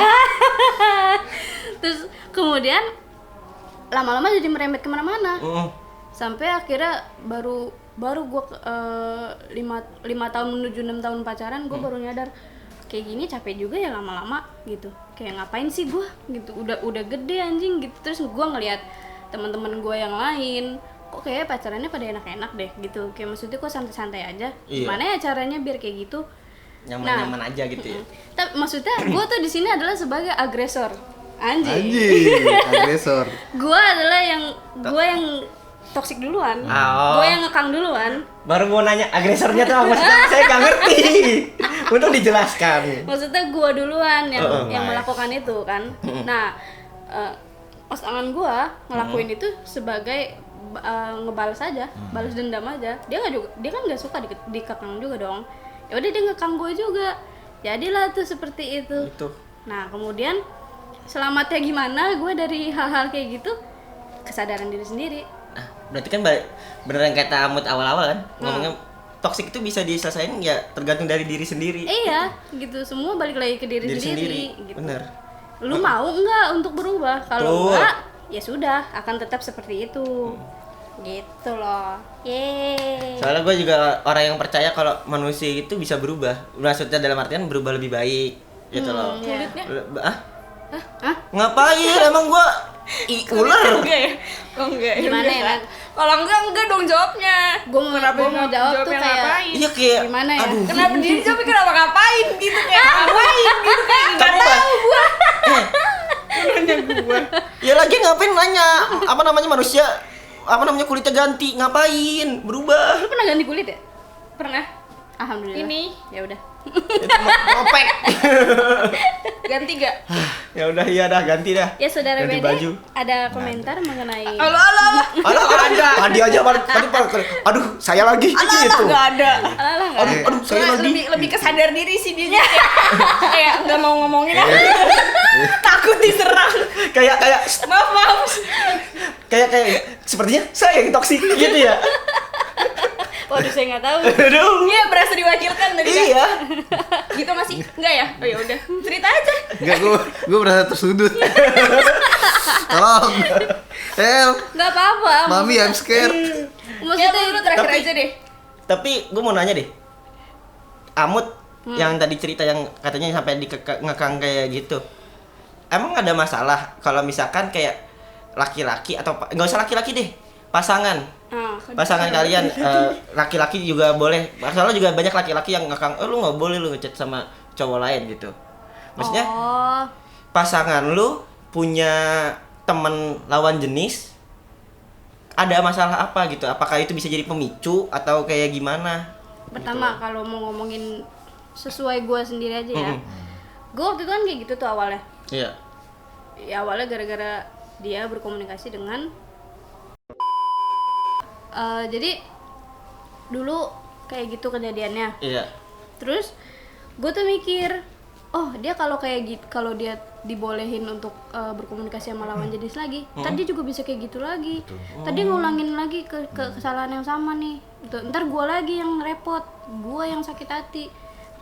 Terus kemudian lama-lama jadi merembet kemana-mana. Sampai akhirnya baru gue 5 tahun menuju 6 tahun pacaran, gue baru nyadar kayak gini capek juga ya lama-lama gitu. Kayak ngapain sih gue gitu, udah gede anjing gitu. Terus gue ngelihat teman-teman gue yang lain, kok kayak pacarannya pada enak-enak deh gitu. Kayak maksudnya kok santai-santai aja. Iya. Gimana ya caranya biar kayak gitu? Nyaman-nyaman aja gitu ya. Tapi maksudnya gue tuh di sini adalah sebagai agresor. Anjing. Agresor. Gue adalah yang toksik duluan. Oh. Gue yang ngekang duluan. Baru mau nanya agresornya tuh apa maksudnya? Saya nggak ngerti. Untuk dijelaskan. Maksudnya gue duluan yang melakukan itu kan. Nah, pasangan gue ngelakuin itu sebagai ngebalas aja, balas dendam aja. Dia kan nggak suka dikekang juga dong. Ya udah dia ngekang gue juga. Jadilah tuh seperti itu. Nah, kemudian selamatnya gimana gue dari hal-hal kayak gitu? Kesadaran diri sendiri. Nah, berarti kan beneran kata Amut awal-awal kan ngomongnya toksik itu bisa diselesain ya tergantung dari diri sendiri. Iya, gitu. Semua balik lagi ke diri sendiri. Gitu. Bener. Lu mau enggak untuk berubah? Kalau enggak, ya sudah akan tetap seperti itu. Gitu loh. Yeay. Soalnya gue juga orang yang percaya kalau manusia itu bisa berubah. Maksudnya dalam artian berubah lebih baik gitu loh. Kulitnya? Hah? Ngapain emang gue ular? Enggak ya? Oh enggak. Gimana ya, Nat? Kalau enggak dong jawabnya. Gua mau jawab tuh kayak Iya kayak gimana ya? aduh. Kenapa dia jawab kenapa ngapain gitu kayak ngapain gitu kayak enggak Kamu tahu gua. nanya gua. Ya lagi ngapain nanya? Apa namanya manusia? Apa namanya kulitnya ganti? Ngapain? Berubah. Lu pernah ganti kulit ya? Pernah. Alhamdulillah. Ini. Ya udah. Itu kopek. Ganti gak? Ya udah iya dah ganti dah. Ya saudara Ganti Bede, baju. ada komentar mengenai Halo. Ada. Tadi aja aduh, saya lagi gitu. Enggak ada. Alah, enggak. Aduh, saya lagi. Lebih kesadar diri sih dia. Kayak enggak mau ngomongin apa. Takut diserang. Kayak Maaf. kayak sepertinya saya yang toksik gitu ya. Waduh, saya nggak tahu. Aduh. Iya, berasa diwakilkan tadi. Iya. Gitu masih? Enggak ya? Oh ya udah. Cerita aja. Enggak, gue merasa tersudut. Tolong. Help. Nggak apa-apa. Mami, I'm scared. Ya lu terakhir Tapi- aja deh. Tapi gue mau nanya deh. Amut yang tadi cerita yang katanya sampai ngekang kayak gitu. Emang ada masalah kalau misalkan kayak laki-laki atau nggak usah laki-laki deh, pasangan kalian laki-laki juga boleh. Masalah juga banyak laki-laki yang ngekang, lu nggak boleh lu ngechat sama cowok lain gitu. Maksudnya pasangan lu punya teman lawan jenis, ada masalah apa gitu? Apakah itu bisa jadi pemicu atau kayak gimana? Pertama gitu. kalau mau ngomongin sesuai gue sendiri aja ya, gue waktu itu kan kayak gitu tuh awalnya. Iya. Ya awalnya gara-gara dia berkomunikasi dengan jadi dulu kayak gitu kejadiannya. Iya. Terus gue tuh mikir, oh dia kalau kayak gitu, kalau dia dibolehin untuk berkomunikasi sama lawan jenis lagi, tadi juga bisa kayak gitu lagi. Tadi ngulangin lagi ke kesalahan yang sama nih. Ntar gue lagi yang repot, gue yang sakit hati.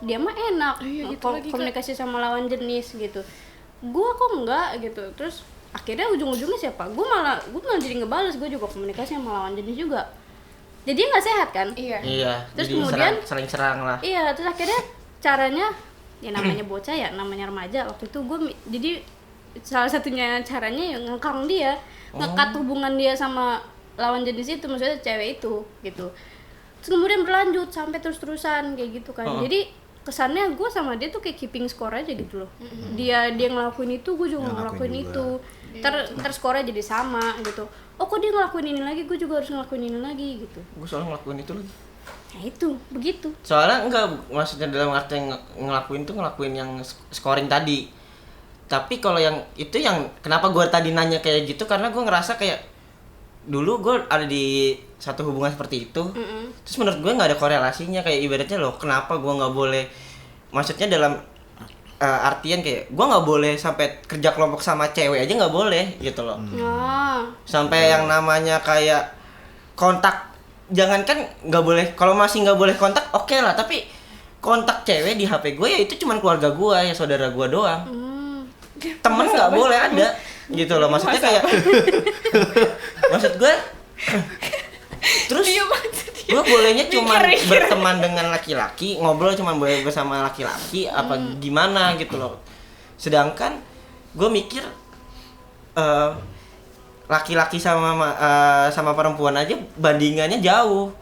Dia mah enak gitu lagi, komunikasi sama lawan jenis gitu. Gue kok enggak gitu. Terus akhirnya ujung-ujungnya siapa? Gue malah jadi ngebales, gue juga komunikasi sama lawan jenis juga. Jadi nggak sehat kan? Iya. Terus Jadi kemudian saling serang lah. Iya, terus akhirnya caranya ya namanya bocah ya, namanya remaja. Waktu itu gue jadi salah satunya caranya ya ngekang dia, ngekat hubungan dia sama lawan jenis itu, maksudnya cewek itu gitu. Terus kemudian berlanjut sampai terus-terusan kayak gitu kan. Jadi kesannya gue sama dia tuh kayak keeping score aja gitu loh. Dia ngelakuin itu, gue juga ngelakuin itu. Ntar skornya jadi sama gitu. Oh kok dia ngelakuin ini lagi, gue juga harus ngelakuin ini lagi gitu. Gue soalnya ngelakuin itu lagi. Nah itu, begitu. Soalnya enggak, maksudnya dalam arti ngelakuin yang scoring tadi. Tapi kalau yang itu yang kenapa gue tadi nanya kayak gitu, karena gue ngerasa kayak dulu gue ada di satu hubungan seperti itu. Terus menurut gue nggak ada korelasinya, kayak ibaratnya loh, kenapa gue nggak boleh, maksudnya dalam artian kayak gue nggak boleh sampai kerja kelompok sama cewek aja nggak boleh gitu loh. Sampai yang namanya kayak kontak, jangankan nggak boleh, kalau masih nggak boleh kontak oke lah, tapi kontak cewek di HP gue ya itu cuman keluarga gue ya, saudara gue doang. Temen nggak boleh ada gitu loh, maksudnya kayak maksud gue terus gue bolehnya cuma berteman dengan laki-laki, ngobrol cuma boleh bersama laki-laki apa gimana gitu loh. Sedangkan gue mikir laki-laki sama perempuan aja bandingannya jauh.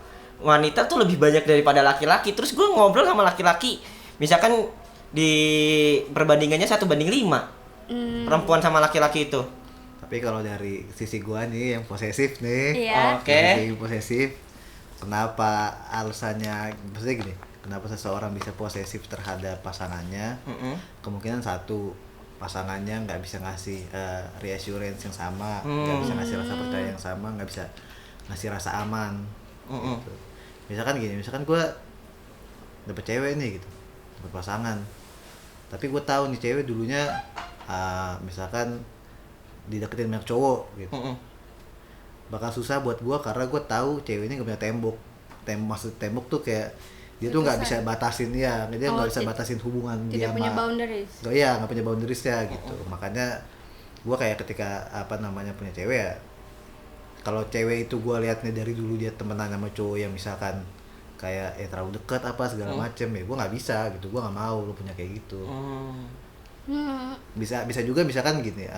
Wanita tuh lebih banyak daripada laki-laki. Terus gue ngobrol sama laki-laki, misalkan di perbandingannya 1:5 perempuan sama laki-laki itu. Tapi kalau dari sisi gua nih yang posesif nih, Oke. dari sisi posesif, kenapa alasannya, maksudnya gini, kenapa seseorang bisa posesif terhadap pasangannya? Kemungkinan satu, pasangannya nggak bisa ngasih reassurance yang sama, nggak bisa ngasih rasa percaya yang sama, nggak bisa ngasih rasa aman. Gitu. Misalkan gini, misalkan gua dapet cewek nih gitu, dapet pasangan, tapi gua tahu nih cewek dulunya misalkan dideketin banyak cowok gitu, bakal susah buat gua karena gua tahu cewek ini gak punya tembok. Maksud tembok tuh kayak dia tuh nggak bisa batasin ya, dia nggak bisa batasin hubungan dia tidak punya boundaries. Iya, nggak punya boundaries ya gitu. Makanya gua kayak ketika punya cewek ya, kalau cewek itu gua liatnya dari dulu dia temenan sama cowok yang misalkan kayak terlalu dekat apa segala macem, ya gua nggak bisa gitu, gua nggak mau lu punya kayak gitu. Bisa juga misalkan gini,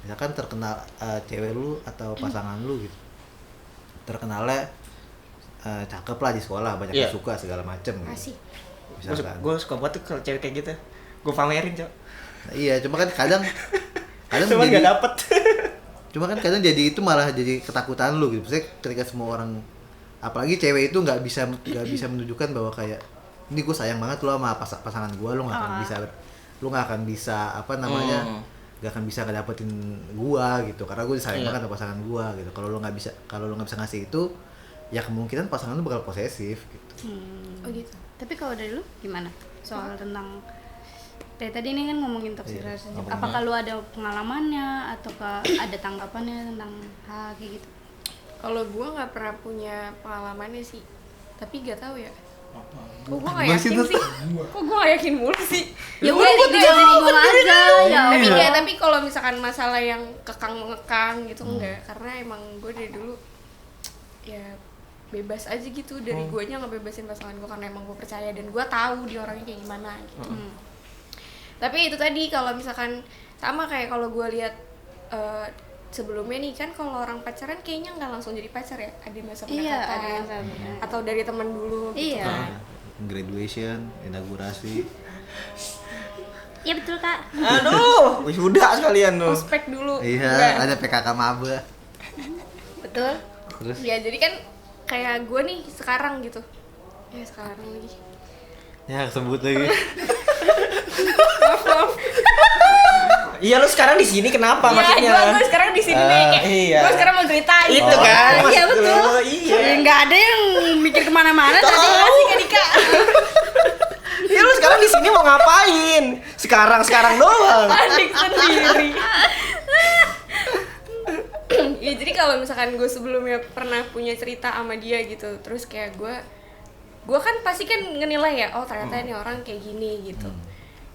misalkan terkenal cewek lu atau pasangan lu gitu, terkenalnya cakep lah di sekolah, banyak yang suka segala macem gitu. Gue suka banget tuh kalau cewek kayak gitu, gue pamerin cok. Nah, iya, cuma kan kadang cuma jadi, nggak dapet. Cuma kan kadang jadi itu malah jadi ketakutan lu gitu. Maksudnya ketika semua orang, apalagi cewek itu nggak bisa menunjukkan bahwa kayak ini gue sayang banget lu sama pasangan gue, lu nggak akan bisa nggak akan bisa ngedapetin gua gitu, karena gue sayang banget sama pasangan gua gitu. Kalau lu nggak bisa ngasih itu, ya kemungkinan pasangan lu bakal posesif gitu. Oh gitu. Tapi kalau dari lu gimana soal tentang dari tadi ini kan ngomongin toxic relationship, apakah lu ada pengalamannya ataukah ada tanggapannya tentang hal kayak gitu? Kalau gue nggak pernah punya pengalamannya sih, tapi gak tahu ya. Kok gue gak Gimana yakin sih, sih? Kok gue gak yakin mulu sih? Ya udah tinggal ngomong aja ya. Tapi kalau misalkan masalah yang kekang-mengekang gitu enggak, karena emang gue dari dulu ya bebas aja gitu dari guanya ngebebasin pasangan gue karena emang gue percaya dan gue tahu dia orangnya kayak gimana gitu. Tapi itu tadi kalau misalkan sama kayak kalau gue lihat sebelumnya nih kan kalau orang pacaran kayaknya nggak langsung jadi pacar ya, ada masa pendekatan atau dari teman dulu gitu. Graduation, inaugurasi. Iya betul Kak. Aduh, wisuda sekalian tuh. Ospek dulu. Iya, ada PKK maba. Betul. Terus Ya jadi kan kayak gue nih sekarang gitu. Ya sekarang lagi. ya sebut lagi. Iya, lu sekarang di sini kenapa maksudnya? Iya, gue sekarang di sini nih kayak. Iya. Gue sekarang mau ceritain. Itu kan. Iya maksud betul. lu, Iya. Nggak ada yang mikir kemana-mana tadi. Makasih Kak Dika. Ya lu sekarang di sini mau ngapain? Sekarang doang. Panik sendiri. Ya jadi kalau misalkan gue sebelumnya pernah punya cerita sama dia gitu, terus kayak gue kan pasti kan ngenilai ya, oh ternyata ini orang kayak gini gitu.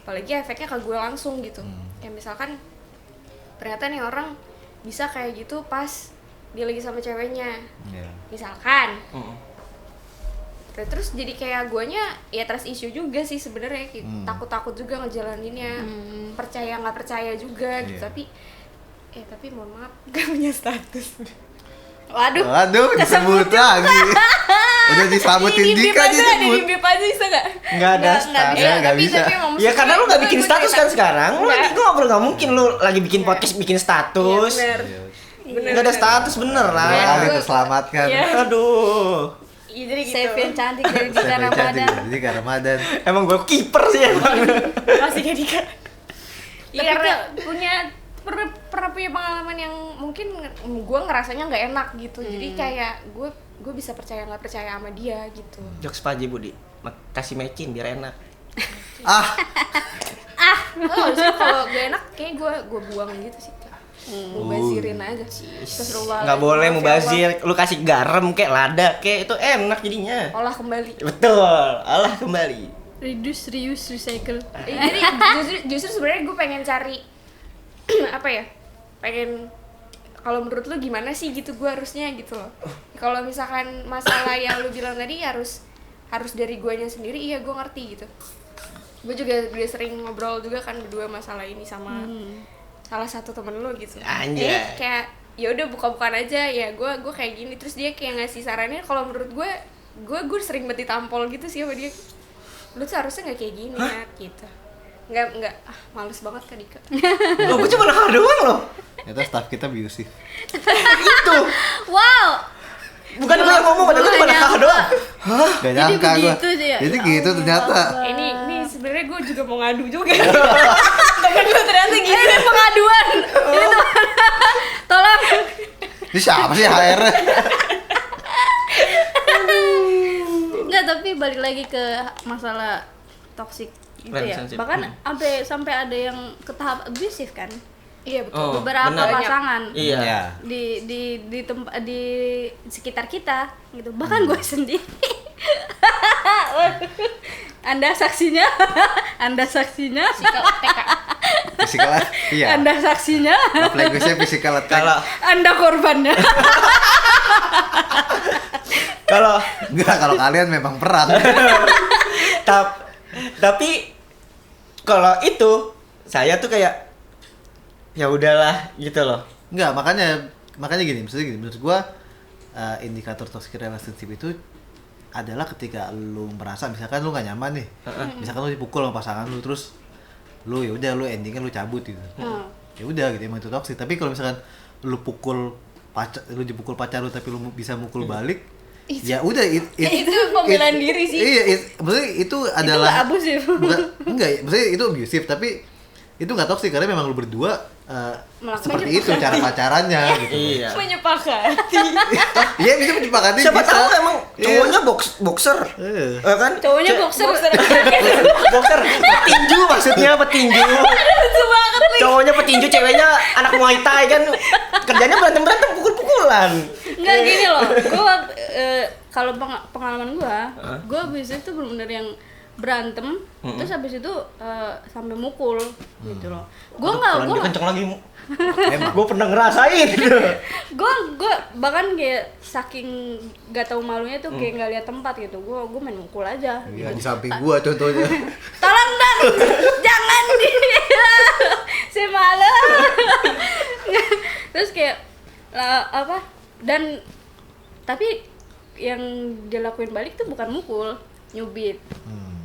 Apalagi efeknya ke gue langsung gitu. Kayak misalkan ternyata nih orang bisa kayak gitu pas dia lagi sama ceweknya. Misalkan. Terus jadi kayak guanya ya trust issue juga sih sebenarnya, takut-takut juga ngejalaninnya, percaya nggak percaya juga gitu. Tapi mohon maaf gak punya status. Waduh, disebut lagi. Udah diselamatin Dika aja Di disebut. bib aja bisa gak? Enggak ada status. nggak bisa. Ya karena lu gak bikin status kan sekarang. Lu lagi ngobrol, gak mungkin lu lagi bikin podcast bikin status. Bener. Gak ada status bener lah. Kali terselamatkan. Iya. Aduh. Iya jadi gitu. Save yang cantik dari Dika Sampai cantik Ramadan. Dika Ramadan. Emang gue kiper sih emang. Masih kayak Dika. Iya Tapi karena punya pernah punya pengalaman yang mungkin gue ngerasanya nggak enak gitu. Jadi kayak gue bisa percaya nggak percaya sama dia gitu. Jokes Pak Haji Budi. Kasih mecin biar enak. Oh, kalau gak enak kayak gue buang gitu sih. Mubazirin aja. Nggak boleh mubazir. Lu kasih garam kek, lada kek, itu enak jadinya. Olah kembali. Betul, olah kembali. Reduce, reuse, recycle. Jadi justru sebenarnya gue pengen cari apa ya? Pengen kalau menurut lu gimana sih gitu gue harusnya gitu loh. Kalau misalkan masalah yang lu bilang tadi harus dari guanya sendiri, iya gue ngerti gitu. Gue juga udah sering ngobrol juga kan berdua masalah ini sama salah satu temen lu gitu. Anjay. Kayak ya udah buka-bukaan aja ya gue kayak gini, terus dia kayak ngasih sarannya kalau menurut gue sering banget ditampol gitu sih sama dia. Lu tuh harusnya nggak kayak gini Nat gitu. Nggak males banget Kak Dika. Loh, gue cuma nakal doang loh. Ternyata staff kita abusive. Itu. Wow. Bukan gue yang ngomong, padahal gue cuma nakal doang. Gak nyangka gue. begitu ya? Jadi gitu ternyata. Ini sebenarnya gue juga mau ngadu juga. Temen gue ternyata gitu. Ini pengaduan. Ini tuh. Tolong. Ini siapa sih HR? Enggak, tapi balik lagi ke masalah toxic gitu ya. Relationship. Bahkan sampai ada yang ke tahap abusive kan. Iya betul. Oh, Beberapa benar. pasangan Iya. di sekitar kita gitu. Bahkan gue sendiri. Anda saksinya. Fisikal. Iya. Anda saksinya. Love language-nya physical attack. Anda korbannya. Enggak, kalau kalian memang perang. Tapi kalau itu saya tuh kayak ya udahlah gitu loh. Enggak, makanya gini, menurut gua indikator toxic relationship itu adalah ketika lu merasa misalkan lu gak nyaman nih. Misalkan lu dipukul sama pasangan lu, terus lu ya udah lu endingnya lu cabut gitu. Ya udah gitu, emang itu toxic. Tapi kalau misalkan lu dipukul pacar lu tapi lu bisa mukul balik, ya udah itu pembelaan diri sih. Iya, maksudnya itu adalah Itu abusive. enggak, maksudnya itu abusive, tapi itu nggak toxic karena memang lu berdua seperti itu cara pacarannya gitu. Iya. Menyepakati. Iya, bisa menyepakati. Siapa bisa. tahu emang cowoknya boxer. Kan? Cowoknya boxer. Boxer. Petinju maksudnya, petinju. Cowoknya petinju, ceweknya anak Muay Thai kan. Kerjanya berantem-berantem, pukul-pukulan. Enggak gini loh. Gua kalau pengalaman gua abusive itu benar-benar yang berantem terus habis itu sampai mukul gitu loh. Gue kenceng lagi. Emang. Gue pernah ngerasain. gue bahkan kayak saking gak tahu malunya tuh kayak nggak lihat tempat gitu. Gue main mukul aja. Iya, di samping gua contohnya. Tolong dong, jangan di si malu. Terus kayak apa? Dan tapi yang dia lakuin balik tuh bukan mukul, nyubit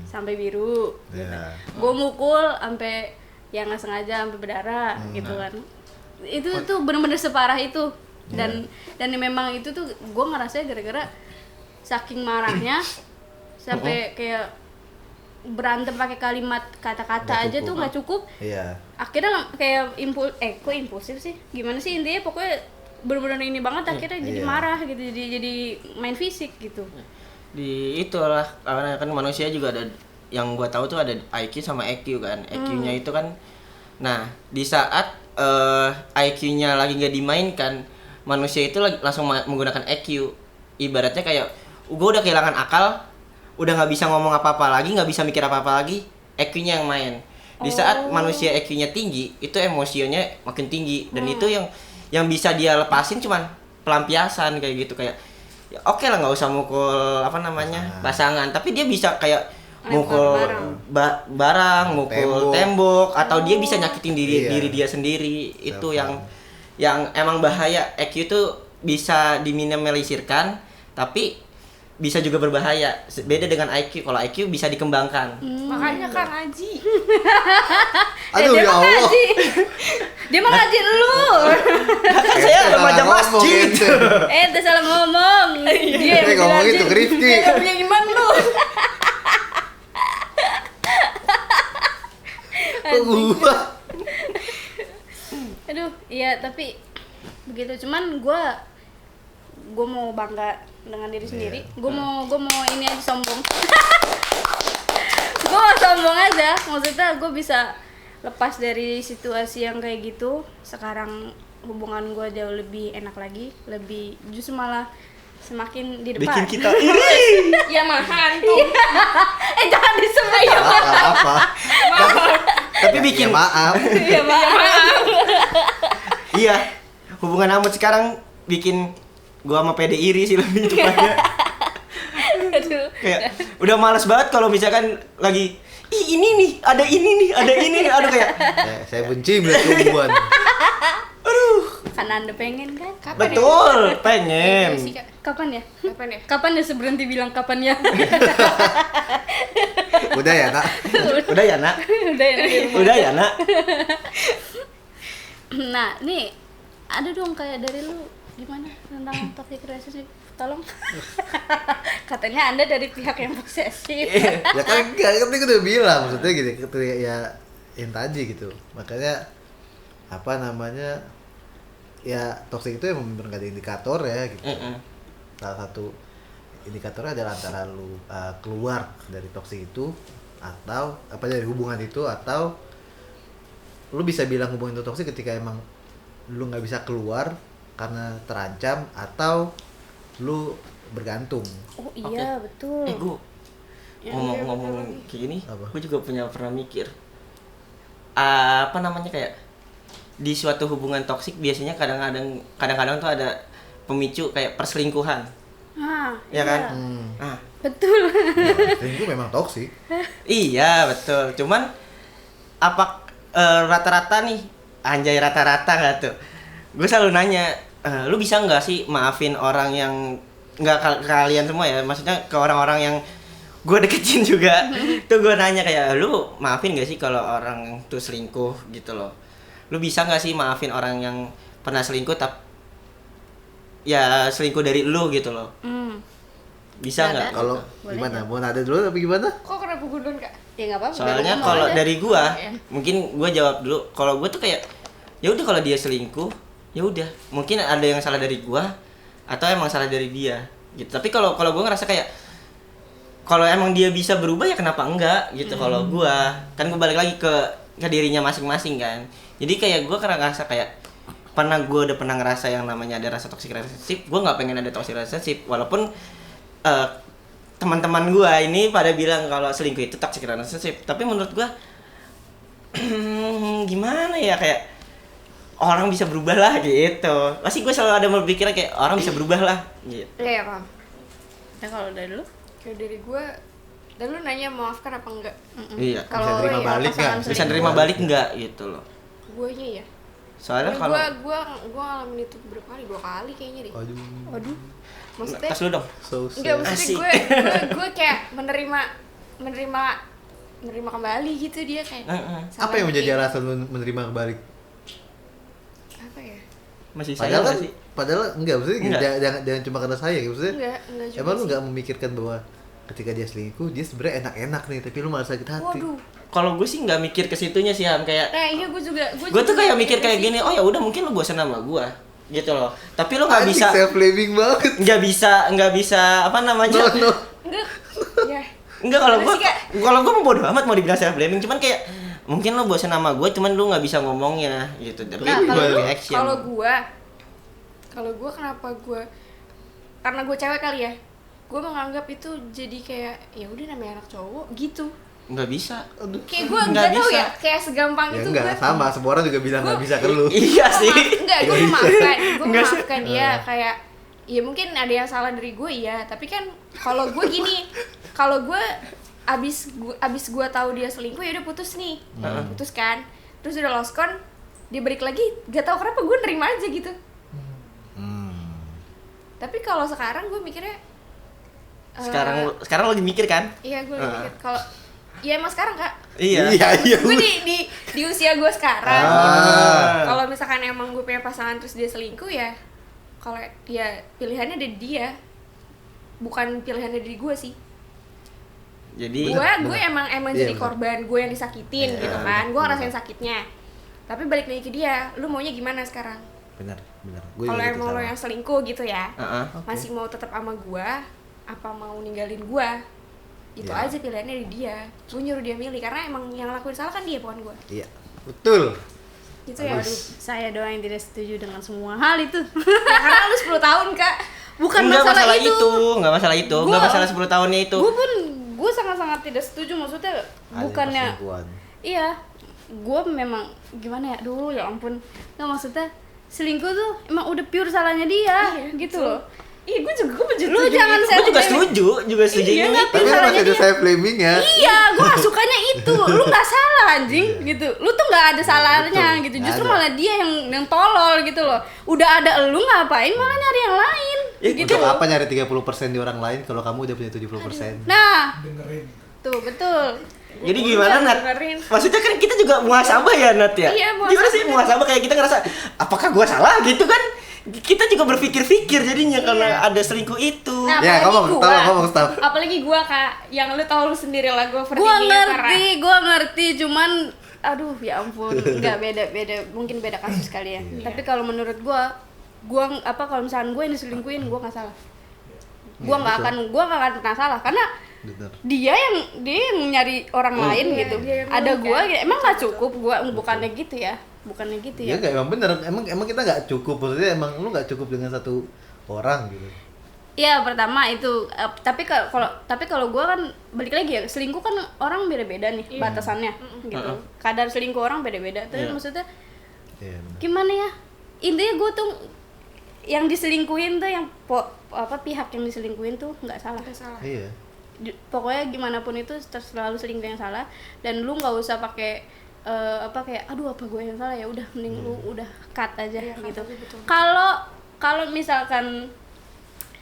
sampai biru. Iya. Gue mukul sampai yang nggak sengaja sampai berdarah gitu kan. Itu tuh bener-bener separah itu. Dan memang itu tuh gue ngerasa gara-gara saking marahnya sampai kayak berantem pakai kalimat kata-kata aja tuh nggak cukup. Iya. Akhirnya kayak kok impulsif sih, gimana sih, intinya pokoknya bener-bener ini banget akhirnya jadi marah gitu, jadi main fisik gitu. Di itulah karena kan manusia juga ada yang gua tahu tuh ada IQ sama EQ kan. EQ-nya itu kan, nah di saat IQ-nya lagi nggak dimainkan, manusia itu langsung menggunakan EQ. Ibaratnya kayak gua udah kehilangan akal, udah nggak bisa ngomong apa-apa lagi, nggak bisa mikir apa-apa lagi, EQ-nya yang main. Di saat manusia EQ-nya tinggi, itu emosinya makin tinggi, dan itu yang bisa dia lepasin cuman pelampiasan kayak gitu, kayak ya oke lah nggak usah mukul pasangan, tapi dia bisa kayak mukul barang, mukul tembok, atau dia bisa nyakitin diri dia sendiri. Itu yang emang bahaya. EQ itu bisa diminimalisirkan, tapi bisa juga berbahaya. Beda dengan IQ. Kalau IQ bisa dikembangkan. Makanya Kang Aji. Aduh ya Allah. Dia mau ngaji lu. Saya remaja masjid. Udah salah ngomong. Dia ngomong itu ke Rifki. Dia punya iman lu. Gua. Aduh, iya tapi begitu. Cuman gue mau bangga dengan diri sendiri. Gue mau ini aja sombong. Gue mau sombong aja. Maksudnya gue bisa lepas dari situasi yang kayak gitu. Sekarang hubungan gue jauh lebih enak lagi, lebih justru malah semakin di depan. Bikin kita iri. Ya mahan tuh. Jangan disebut ya. Apa? Tapi bikin maaf. Ya maaf. Iya. Hubungan Amut sekarang bikin gua sama PD iri sih lebih tepatnya. Aduh. Kayak udah malas banget kalau misalkan lagi ini nih, ada ini nih, aduh kayak Saya benci melihat hubungan. Karena Anda pengen kan? betul, pengen. Kapan ya? Kapan ya? Kapan ya seberhenti bilang kapan ya? Udah ya, Nak? Udah ya, Nak? Udah ya. Udah ya, Nak? Nah, nih ada dong kayak dari lu gimana tentang toxic relationship? Tolong. Katanya Anda dari pihak yang posesif. Ya kan tadi gue udah bilang, maksudnya gini, ya yang tadi gitu. Makanya apa namanya, ya toxic itu emang bener gak ada indikator ya gitu. Salah satu indikatornya adalah antara lu keluar dari toxic itu, atau apa, dari hubungan itu, atau lu bisa bilang hubungan itu toxic ketika emang lu nggak bisa keluar karena terancam, atau lu bergantung. Oh iya, betul. Gue ngomong kayak gini, gue juga pernah mikir. Apa namanya, kayak di suatu hubungan toksik biasanya kadang-kadang tuh ada pemicu kayak perselingkuhan. Ya kan? Betul. Selingkuh memang toksik. Iya, betul. Cuman apa rata-rata nih, anjay rata-rata nggak tuh? Gue selalu nanya, lu bisa nggak sih maafin orang yang nggak kalian semua ya? Maksudnya ke orang-orang yang gue deketin juga. Tuh gue nanya kayak, lu maafin nggak sih kalau orang tuh selingkuh gitu loh? Lu bisa nggak sih maafin orang yang pernah selingkuh tapi ya selingkuh dari lu gitu loh? Bisa nggak? Kalau gimana? Mau nada dulu tapi gimana? Kok kenapa gue duluan, Kak? Ya nggak apa-apa. Soalnya kalau dari gua, mungkin gua jawab dulu. Kalau gua tuh kayak, ya udah kalau dia selingkuh, ya udah. Mungkin ada yang salah dari gua atau emang salah dari dia, gitu. Tapi kalau gua ngerasa kayak, kalau emang dia bisa berubah ya kenapa enggak, gitu. Kalau gua, kan gua balik lagi ke dirinya masing-masing kan. Jadi kayak gua ngerasa kayak, gua udah pernah ngerasa yang namanya ada rasa toxic relationship. Gua nggak pengen ada toxic relationship, walaupun teman-teman gua ini pada bilang kalau selingkuh itu toxic relationship, tapi menurut gua gimana ya, kayak orang bisa berubah lah gitu. Pasti gue selalu ada berpikiran kayak orang bisa berubah lah gitu. Iya paham. Ya kalau dari lu? Kayak dari gue, dan lu nanya maafkan apa enggak? Iya. Kalau Bisa terima ya, balik nggak? Bisa nerima balik nggak gitu loh. Guanya ya. Soalnya kalau gue ngalamin itu berapa kali? 2 kali kayaknya deh. Waduh. Maksudnya tas lu dong. So enggak, sad. Asik. maksudnya gue kayak menerima kembali gitu dia kayak. Apa yang menjadi alasan lu menerima balik? Apa ya? Masih Padahal sayang kan, nggak sih? padahal enggak, maksudnya Enggak. jangan cuma karena saya, maksudnya Enggak juga emang lu sih. nggak memikirkan bahwa ketika dia selingkuh dia sebenarnya enak-enak nih, tapi lu malah sakit hati. Waduh. Kalau gue sih nggak mikir ke situnya sih, Ham, kayak Nah iya gue juga. gue tuh kayak mikir kayak gini, oh ya udah mungkin lu bosan sama gue gitu loh. Tapi lu nggak bisa, self blaming banget. nggak bisa apa namanya? No. Enggak. Ya. Enggak, kalau Gimana gue sih, Kak? mau bodo amat mau dibilang self blaming, cuman kayak mungkin lu bosan sama gue, cuman lu nggak bisa ngomongnya gitu. Tapi Nah, kalau lu lu, reaction. kalau gue kenapa gue, karena gue cewek kali ya, gue menganggap itu jadi kayak ya udah namanya anak cowok gitu. nggak bisa. Kayak gue Nggak nggak tahu bisa. ya, kayak segampang Ya itu enggak, gue. sama, semua orang juga bilang nggak bisa ke lu. Iya sih. Enggak, gue memaafkan, Nggak sih. dia kayak ya mungkin ada yang salah dari gue ya, tapi kan kalau gue gini, kalau gue abis gue tahu dia selingkuh ya udah putus nih, putus kan, terus udah lost con, dia balik lagi, gak tahu kenapa gue nerima aja gitu. Tapi kalau sekarang gue mikirnya Sekarang lagi mikir kan? iya gue lagi mikir kalau ya emang sekarang Kak, Iya. Iya. gue di usia gue sekarang Ah. gitu. Kalau misalkan emang gue punya pasangan terus dia selingkuh ya, kalau ya pilihannya dari dia, bukan pilihannya dari gue sih. Jadi Gue emang Iya, jadi bener. korban, gue yang disakitin Iya, gitu kan, gue bener. ngerasain sakitnya. Tapi balik lagi ke dia, lu maunya gimana sekarang? Benar. Gue Kalau juga gitu emang lo sama. yang selingkuh gitu ya, Heeh. masih mau tetap sama gue, apa mau ninggalin gue? Itu Iya. aja pilihannya di dia. Gue nyuruh dia milih karena emang yang lakuin salah kan dia, bukan gue. Iya. Betul. Gitu ya. Waduh, saya doang yang tidak setuju dengan semua hal itu. Ya, karena lu 10 tahun Kak. Bukan Nggak masalah itu. nggak masalah itu, nggak masalah 10 tahunnya itu. Gue sangat-sangat tidak setuju, maksudnya Ada bukannya perselingkuhan. iya, gue memang gimana ya, dulu ya ampun, nggak maksudnya selingkuh tuh emang udah pure salahnya dia, Iya, gitu betul. loh. Iya, gue juga Lu jangan Gue juga self-blaming. setuju Iya, ini. nggak, Tapi kan salahnya masih ada dia. self blaming ya. Iya, gue gak sukanya itu. Lu gak salah anjing gitu. Lu tuh gak ada salahnya betul. gitu. Nggak Justru ada. malah dia yang tolol gitu loh. Udah ada elu ngapain malah nyari yang lain. Ya, Gitu. Untuk apa nyari 30% di orang lain kalau kamu udah punya 70%? Nah, tuh betul. Jadi gimana, Nat? dengerin. Maksudnya kan kita juga muhasabah ya, Nat ya? Iya, muhasabah. Gimana sih muhasabah, kayak kita ngerasa apakah gua salah gitu kan? Kita juga berpikir-pikir jadinya karena ada selingkuh itu. Nah, Ya, apalagi ngomong, stop. Apalagi gua Kak, yang lu tahu lu sendiri lah, gua Gua ngerti, cuman aduh ya ampun, nggak beda mungkin beda kasus kali ya. Tapi kalau menurut gua kalau misalkan gue yang diselingkuhin, gua nggak salah. Gua nggak akan pernah salah karena Bener. dia yang nyari orang lain Iya, gitu. dia yang Ada mau, gua kan? emang nggak cukup, gua bukannya gitu ya. Bukannya gitu Ya ya. enggak, emang bener. Emang kita nggak cukup, maksudnya emang lu nggak cukup dengan satu orang gitu. Iya, pertama itu tapi kalau gua kan balik lagi ya, selingkuh kan orang beda-beda nih batasannya gitu. Kadar selingkuh orang beda-beda. Tapi Iya. maksudnya Iya. bener. gimana ya? Intinya gua tuh yang diselingkuhin tuh pihak yang diselingkuhin tuh nggak salah. Iya. Pokoknya gimana pun itu selalu selingkuh yang salah, dan lu nggak usah pakai kayak aduh apa gue yang salah, ya udah mending lu udah cut aja Iya, cut gitu. aja, betul. Kalau misalkan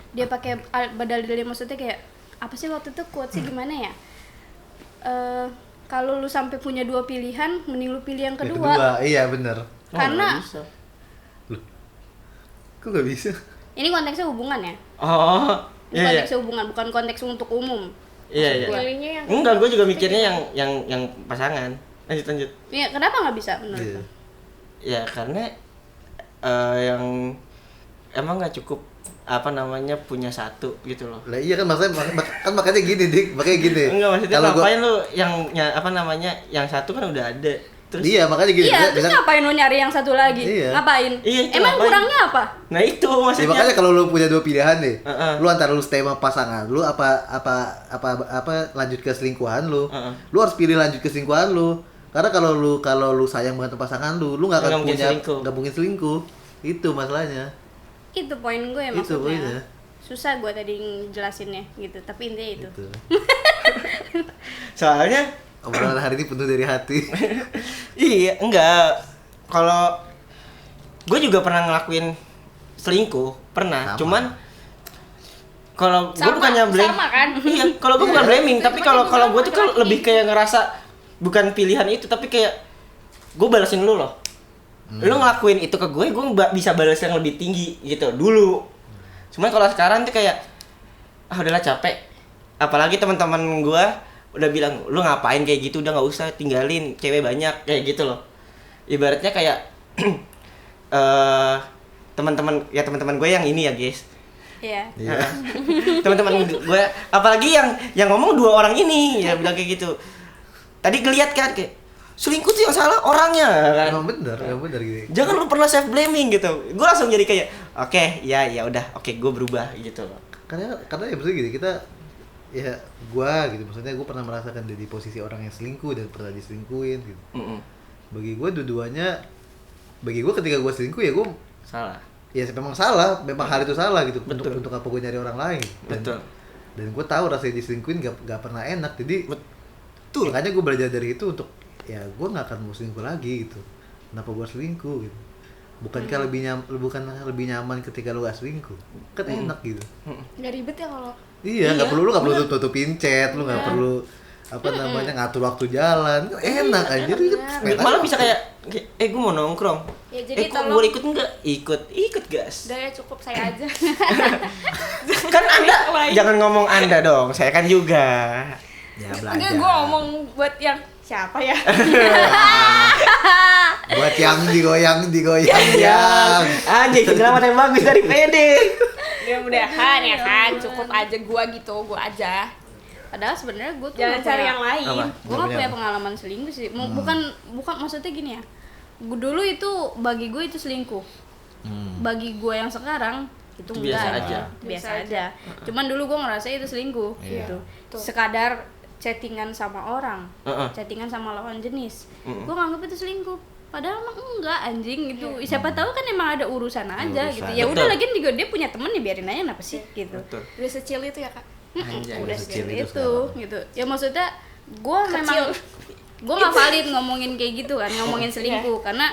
dia pakai badal-dalil, maksudnya kayak apa sih waktu itu quotes sih gimana ya? Kalau lu sampai punya 2 pilihan, mending lu pilih yang Yang kedua. iya bener. Karena nggak bisa. Kok nggak bisa? ini konteksnya hubungan ya. Oh, Ini iya iya. konteksnya hubungan, bukan konteks untuk umum. Iya iya. Pilihnya yang Enggak, gue juga mikirnya yang pasangan. Lanjut. Iya, kenapa nggak bisa menurut Iya. lu? Ya karena yang emang nggak cukup apa namanya punya satu gitu loh. Lah iya kan makanya gini Dik, makanya gini. Enggak, maksudnya Kalau gua ngapain lu yang apa namanya yang satu kan udah ada. Terus Iya, makanya gini. Iya, terus ngapain lo nyari yang satu lagi? Iya. Ngapain? Iya, itu Emang ngapain? kurangnya apa? Nah itu Ya, maksudnya. makanya kalau lu punya 2 pilihan nih, Heeh. lu antara lu stay sama pasangan lu apa lanjut ke selingkuhan lu. Heeh. Lu harus pilih lanjut ke selingkuhan lu. Karena kalau lu sayang banget sama pasangan lu nggak akan Nggak mungkin punya selingkuh. nggak mungkin selingkuh. Itu masalahnya. Itu poin gue Itu maksudnya. poinnya. Susah gue tadi jelasinnya gitu, tapi intinya itu. Gitu. Soalnya Obrolan hari ini penuh dari hati. iya, enggak. Kalau gue juga pernah ngelakuin selingkuh, pernah. Sama. Cuman kalau gue Sama, bukannya blame. sama kan? Iya, kalau gue bukan blaming, tapi kalau gue tuh kan laki-laki. lebih kayak ngerasa bukan pilihan itu, tapi kayak gue balasin lu loh. Lu ngelakuin itu ke gue bisa balas yang lebih tinggi gitu dulu. Cuman kalau sekarang tuh kayak udahlah capek. Apalagi teman-teman gue udah bilang lu ngapain kayak gitu, udah nggak usah, tinggalin, cewek banyak kayak gitu loh. Ibaratnya kayak teman-teman gue yang ini ya guys. Iya. Iya. Teman-teman gue apalagi yang ngomong 2 orang ini ya bilang kayak gitu. Tadi ngeliat kan kayak selingkuh tuh yang salah orangnya kan. Emang bener gitu. Jangan lu pernah self blaming gitu. Gue langsung jadi kayak oke, ya udah, oke, gue berubah gitu loh. Karena ya maksudnya gini, kita ya gua gitu, maksudnya gua pernah merasakan di posisi orang yang selingkuh dan pernah diselingkuhin gitu. Bagi gua bagi gua ketika gua selingkuh ya gua Salah. ya memang salah, memang hal itu salah gitu. Betul. Untuk apa gua nyari orang lain. Betul. Dan gua tahu rasanya diselingkuhin gak pernah enak. Jadi Betul. makanya gua belajar dari itu untuk ya gua nggak akan mau selingkuh lagi gitu. Kenapa gua selingkuh gitu? Bukankah lebih nyaman ketika lu gak selingkuh? Kan enak gitu. Nggak ribet ya kalau Iya, nggak perlu, lu nggak perlu tutupin chat, lu nggak perlu apa namanya ngatur waktu jalan, kan enak aja. Malah bisa kayak gue mau nongkrong. Ya, jadi kok tolong- boleh ikut enggak? Ikut gas. udah ya cukup saya aja. Kan Anda jangan ngomong Anda dong, saya kan juga. Ya Enggak, gue ngomong buat yang siapa ya? Buat yang digoyang Ya, anjing drama yang bagus dari PD. Mudah-mudahan ya kan, cukup aja gue gitu, gue aja. Padahal sebenarnya gue tuh Jangan nggak cari punya- yang lain. Apa? gue nggak punya pengalaman selingkuh sih. Bukan maksudnya gini ya. Dulu itu bagi gue itu selingkuh. Bagi gue yang sekarang itu Biasa enggak aja. biasa aja. Cuman dulu gue ngerasa itu selingkuh gitu. Tuh. Sekadar chattingan sama orang, Heeh. chattingan sama lawan jenis. Gue nganggap itu selingkuh. Padahal emang enggak anjing gitu. Siapa tahu kan emang ada urusan aja gitu. Ya udah Betul. lagian juga dia punya temen ya biarin aja kenapa sih gitu. Betul. Udah secil itu ya kak? Anjay. Udah sekecil sekecil itu itu gitu. Ya maksudnya gue memang gue nggak valid ngomongin kayak gitu kan, ngomongin selingkuh karena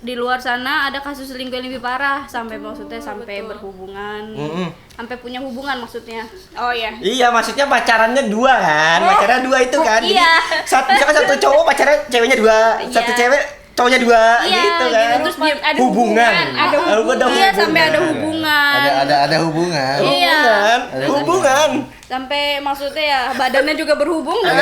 di luar sana ada kasus selingkuh yang lebih parah sampai maksudnya sampai berhubungan, sampai punya hubungan maksudnya. Oh iya. Iya, maksudnya pacarannya 2 kan? Pacarannya 2 itu kan. Jadi iya. misalkan satu cowok pacaran ceweknya 2, satu Iya. cewek cowoknya 2 Iya, gitu kan. gitu. Terus dia ada hubungan. ada Iya sampai ada hubungan. ada hubungan. Iya. Hubungan. Sampai maksudnya ya badannya juga berhubungan.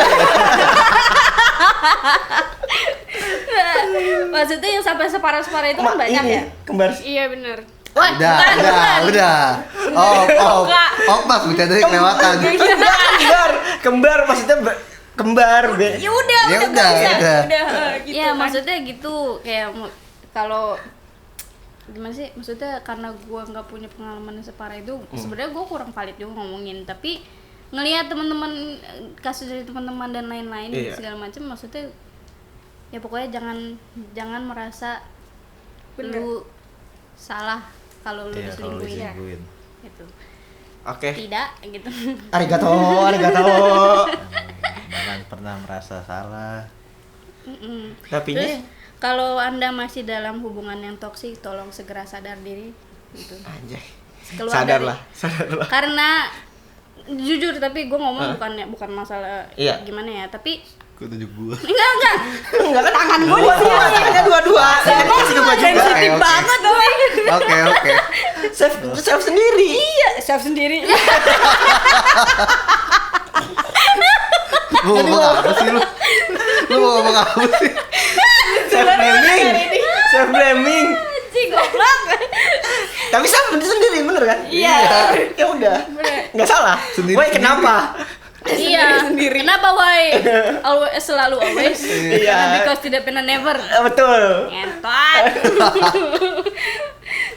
Maksudnya yang sampai separah-separah itu kan banyak ini, ya. Kembar. Iya bener. Wah, Udah. Oh, Mas bercandanya kelewatan. Kembar maksudnya kembar. Ya udah, Ya udah udah, bisa. udah. Gitu Ya kan. maksudnya gitu kayak kalau gimana sih maksudnya karena gue nggak punya pengalaman yang separah itu sebenarnya gue kurang valid juga ngomongin, tapi ngelihat teman-teman kasus dari teman-teman dan lain-lain Iya. segala macam maksudnya ya pokoknya jangan merasa lu salah kalau lu Iya, kalau diselingkuhin ya diselingkuhin. gitu. Oke. Tidak gitu. Arigato. Jangan pernah merasa salah. Tapi Terus kalau Anda masih dalam hubungan yang toksik, tolong segera sadar diri gitu. anjay. Keluar Sadarlah. Karena jujur tapi gue ngomong bukan masalah Iya. gimana ya, tapi Kok tunjuk gua? enggak Enggak kan tangan gue di sini. Tangannya dua-dua. Saya kasih ke gua juga. sensitif Oke. banget gue. Oke. Self sendiri. Iya, self sendiri. Lu ngomong apa sih lu? Lu mau ngomong apa sih? Self blaming. Self blaming. Anjing goblok. Tapi self sendiri bener kan? Iya. Ya udah. Enggak salah. Sendiri- Woi, kenapa? Iya. Kenapa why? Always selalu always. Iya. Because tidak pernah never. Betul. Ngentot.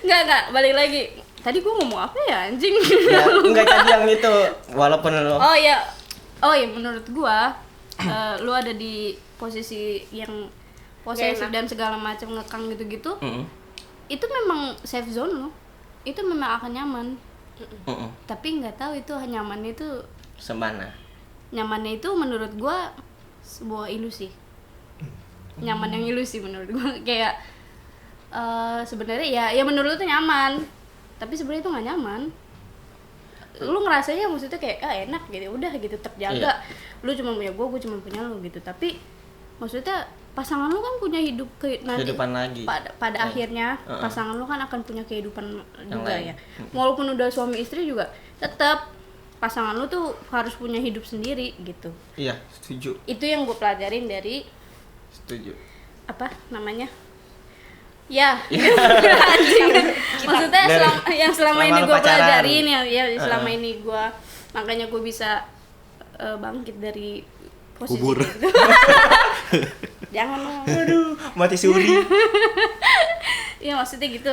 Enggak, balik lagi. Tadi gua ngomong apa ya anjing? Ya, enggak tadi yang itu. Walaupun lo Oh iya, menurut gua lu ada di posisi yang posesif dan segala macam ngekang gitu-gitu. Itu memang safe zone lo. Itu memang akan nyaman. Tapi nggak tahu itu nyaman itu semana. Nyamannya itu menurut gua sebuah ilusi. Nyaman yang ilusi menurut gua. Kayak sebenarnya ya menurut lu tuh nyaman, tapi sebenarnya itu nggak nyaman. Lu ngerasanya maksudnya kayak enak gitu, udah gitu terjaga. Lu cuma punya gue cuma punya lu gitu. Tapi maksudnya pasangan lu kan punya hidup nanti kehidupan lagi. Pada akhirnya pasangan lu kan akan punya kehidupan yang juga lain. ya. Walaupun udah suami istri juga tetap pasangan lu tuh harus punya hidup sendiri gitu. Iya, setuju. Itu yang gue pelajarin dari Setuju. apa namanya? Ya, anjing. Maksudnya yang selama ini gue pelajarin ya selama ini gue makanya gue bisa bangkit dari posisi kubur. itu. Jangan dong. Aduh, mati suri. Iya maksudnya gitu.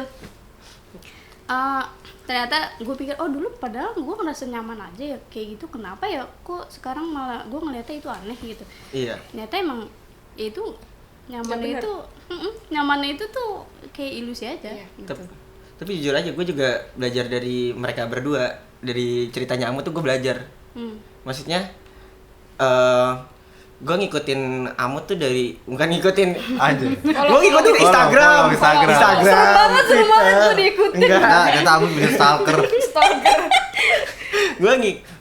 Ternyata gue pikir dulu padahal gue ngerasa nyaman aja ya kayak gitu, kenapa ya kok sekarang malah gue ngeliatnya itu aneh gitu. Iya. Ternyata emang ya itu nyamannya itu tuh kayak ilusi aja. Iya. Gitu. Tapi jujur aja gue juga belajar dari mereka berdua, dari ceritanya Amut tuh gue belajar. Maksudnya gue ngikutin Amut tuh dari bukan ngikutin aja. Gue ngikutin Instagram. Seru banget lu diikutin. Enggak, kata Amut punya stalker. Gue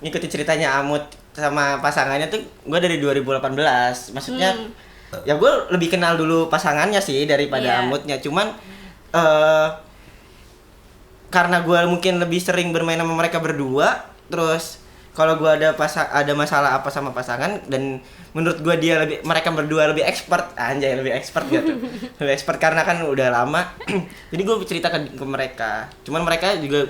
ngikutin ceritanya Amut sama pasangannya tuh gue dari 2018. Maksudnya ya gue lebih kenal dulu pasangannya sih daripada Amutnya. Cuman karena gue mungkin lebih sering bermain sama mereka berdua, terus kalau gue ada masalah apa sama pasangan, dan menurut gue mereka berdua lebih expert, lebih expert gitu. Lebih expert karena kan udah lama. Jadi gue cerita ke mereka. Cuman mereka juga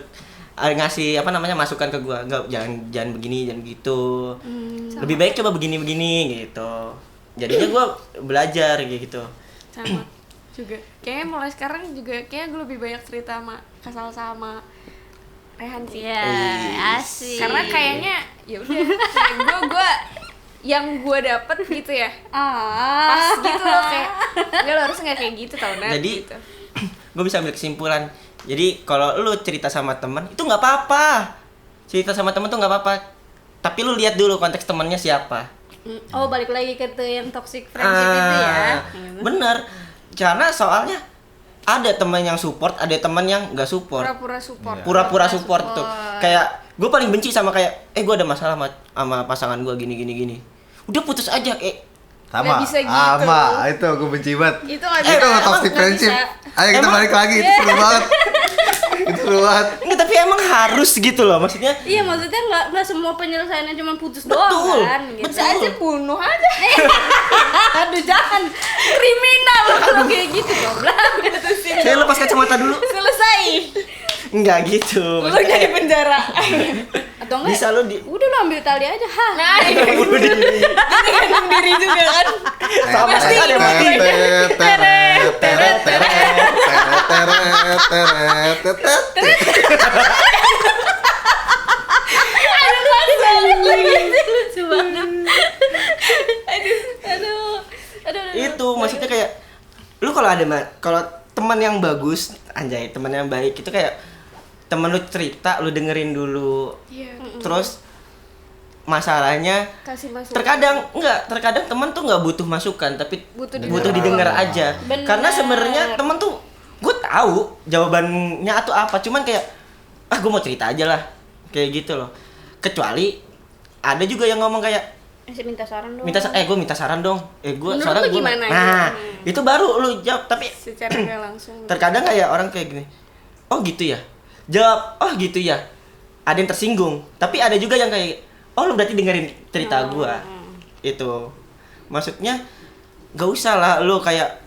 ngasih masukan ke gue, enggak, jangan begini, jangan begitu. Lebih baik coba begini gitu. Jadinya gue belajar gitu. Sama juga. Kayaknya mulai sekarang juga kayaknya gue lebih banyak cerita sama Rehan sih. Iya, asik. Karena kayaknya ya udah gue yang gue dapet gitu ya. Pas gitu loh kayak lo harus nggak kayak gitu tau Nat. Jadi gitu. gue bisa ambil kesimpulan. Jadi kalau lu cerita sama teman itu nggak apa-apa. Cerita sama teman tuh nggak apa-apa. Tapi lu lihat dulu konteks temannya siapa. Balik lagi ke yang toxic friendship itu ya. Bener. Karena soalnya ada teman yang support, ada teman yang nggak support. Pura-pura support tuh. Kayak gue paling benci sama kayak gue ada masalah sama pasangan gue gini. Udah putus aja Sama. Nggak bisa gitu. Sama. Itu gue benci banget. Itu aja. Itu toxic friendship. Ayo kita balik lagi, itu seru banget. Itu seru banget. Nggak, tapi emang harus gitu loh, maksudnya. Iya, maksudnya nggak semua penyelesaiannya cuma putus Betul. doang kan gitu. Bisa aja bunuh aja. Aduh, jangan kriminal kalau kayak gitu goblok. Saya lepas kacamata dulu. Selesai. Enggak gitu. Lu jadi penjara. Atau enggak? Bisa lu Udah lu ambil tali aja. Nah, bunuh diri juga kan. sama Pasti ada yang mati. Lucu banget. Aduh. Itu maksudnya kayak lu kalau teman yang bagus, teman yang baik itu kayak temen lu cerita, lu dengerin dulu. Iya. Terus masalahnya Kasih masukan. terkadang teman tuh nggak butuh masukan, tapi Butuh didengar aja. Bener. Karena sebenarnya teman tuh gue tahu jawabannya atau apa, cuman kayak gue mau cerita aja lah, kayak gitu loh. Kecuali ada juga yang ngomong kayak minta saran dong. gue minta saran dong. Menurut soalnya lu gua gimana? Nah, itu baru lu jawab, tapi Secara nggak langsung. terkadang kayak orang kayak gini. Oh gitu ya. Jawab, oh gitu ya. Ada yang tersinggung, tapi ada juga yang kayak lu berarti dengerin cerita gua. Itu. Maksudnya gak usah lah lu kayak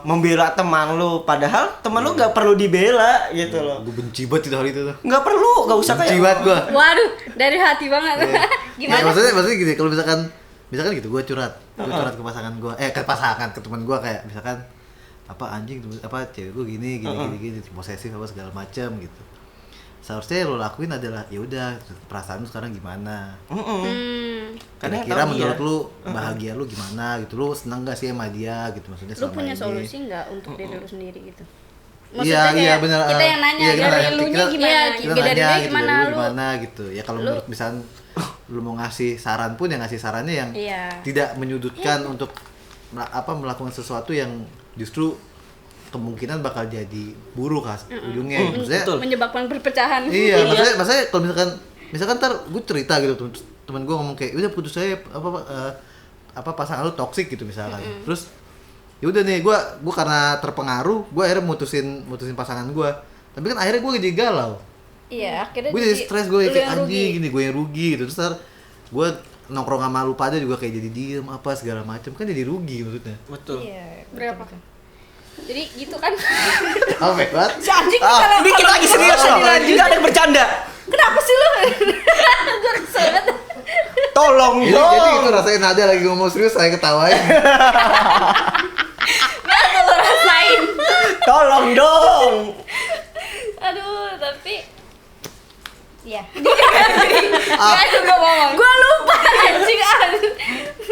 membela teman lu, padahal teman lu gak perlu dibela gitu loh. Gue benci banget itu hari itu tuh. Gak perlu, gak usah Benci kayak banget gue. Waduh, dari hati banget. Gimana? Maksudnya gini, kalau misalkan gitu, gue curhat ke pasangan gue, ke teman gue kayak misalkan apa anjing apa cewek gue gini posesif apa segala macam gitu. Seharusnya lo lakuin adalah ya udah perasaan lu sekarang gimana. Karena kira-kira menurut lu bahagia lu gimana gitu, lu seneng gak sih sama dia gitu, maksudnya Lu selama punya ini. solusi nggak untuk diri lu sendiri gitu? Iya benar. Kita yang nanya dari elunya gimana? Kita dari nanya lu gitu, gimana dari lu lu? gimana gitu. Ya kalau menurut misalnya lu mau ngasih saran pun yang ngasih sarannya yang Iya. tidak menyudutkan untuk melakukan sesuatu yang justru kemungkinan bakal jadi buruk ujungnya. Maksudnya Menyebabkan perpecahan. iya, maksudnya kalau misalkan ntar gue cerita gitu, temen gue ngomong kayak udah putus aja apa pasangan lu toksik gitu misalkan. Terus ya udah nih gue karena terpengaruh gue akhirnya mutusin pasangan gue, tapi kan akhirnya gue jadi galau. Iya, akhirnya Gue jadi stres, gue lu kayak yang rugi. anjing gini, gue yang rugi gitu. Terus ntar gue nongkrong sama lu pada juga kayak jadi diem apa segala macam, kan jadi rugi maksudnya. Betul. Iya. Berapa? betul. Jadi gitu kan. Apa banget? Si anjing kalau Ini kita lagi serius loh. Enggak ada yang bercanda. kenapa sih lu? Gue kesel banget. Tolong Jadi dong. itu rasain Nada lagi ngomong serius saya ketawain. Nah, kalau rasain. Tolong dong. Aduh, tapi ya. Gak juga ngomong. Gue lupa anjing.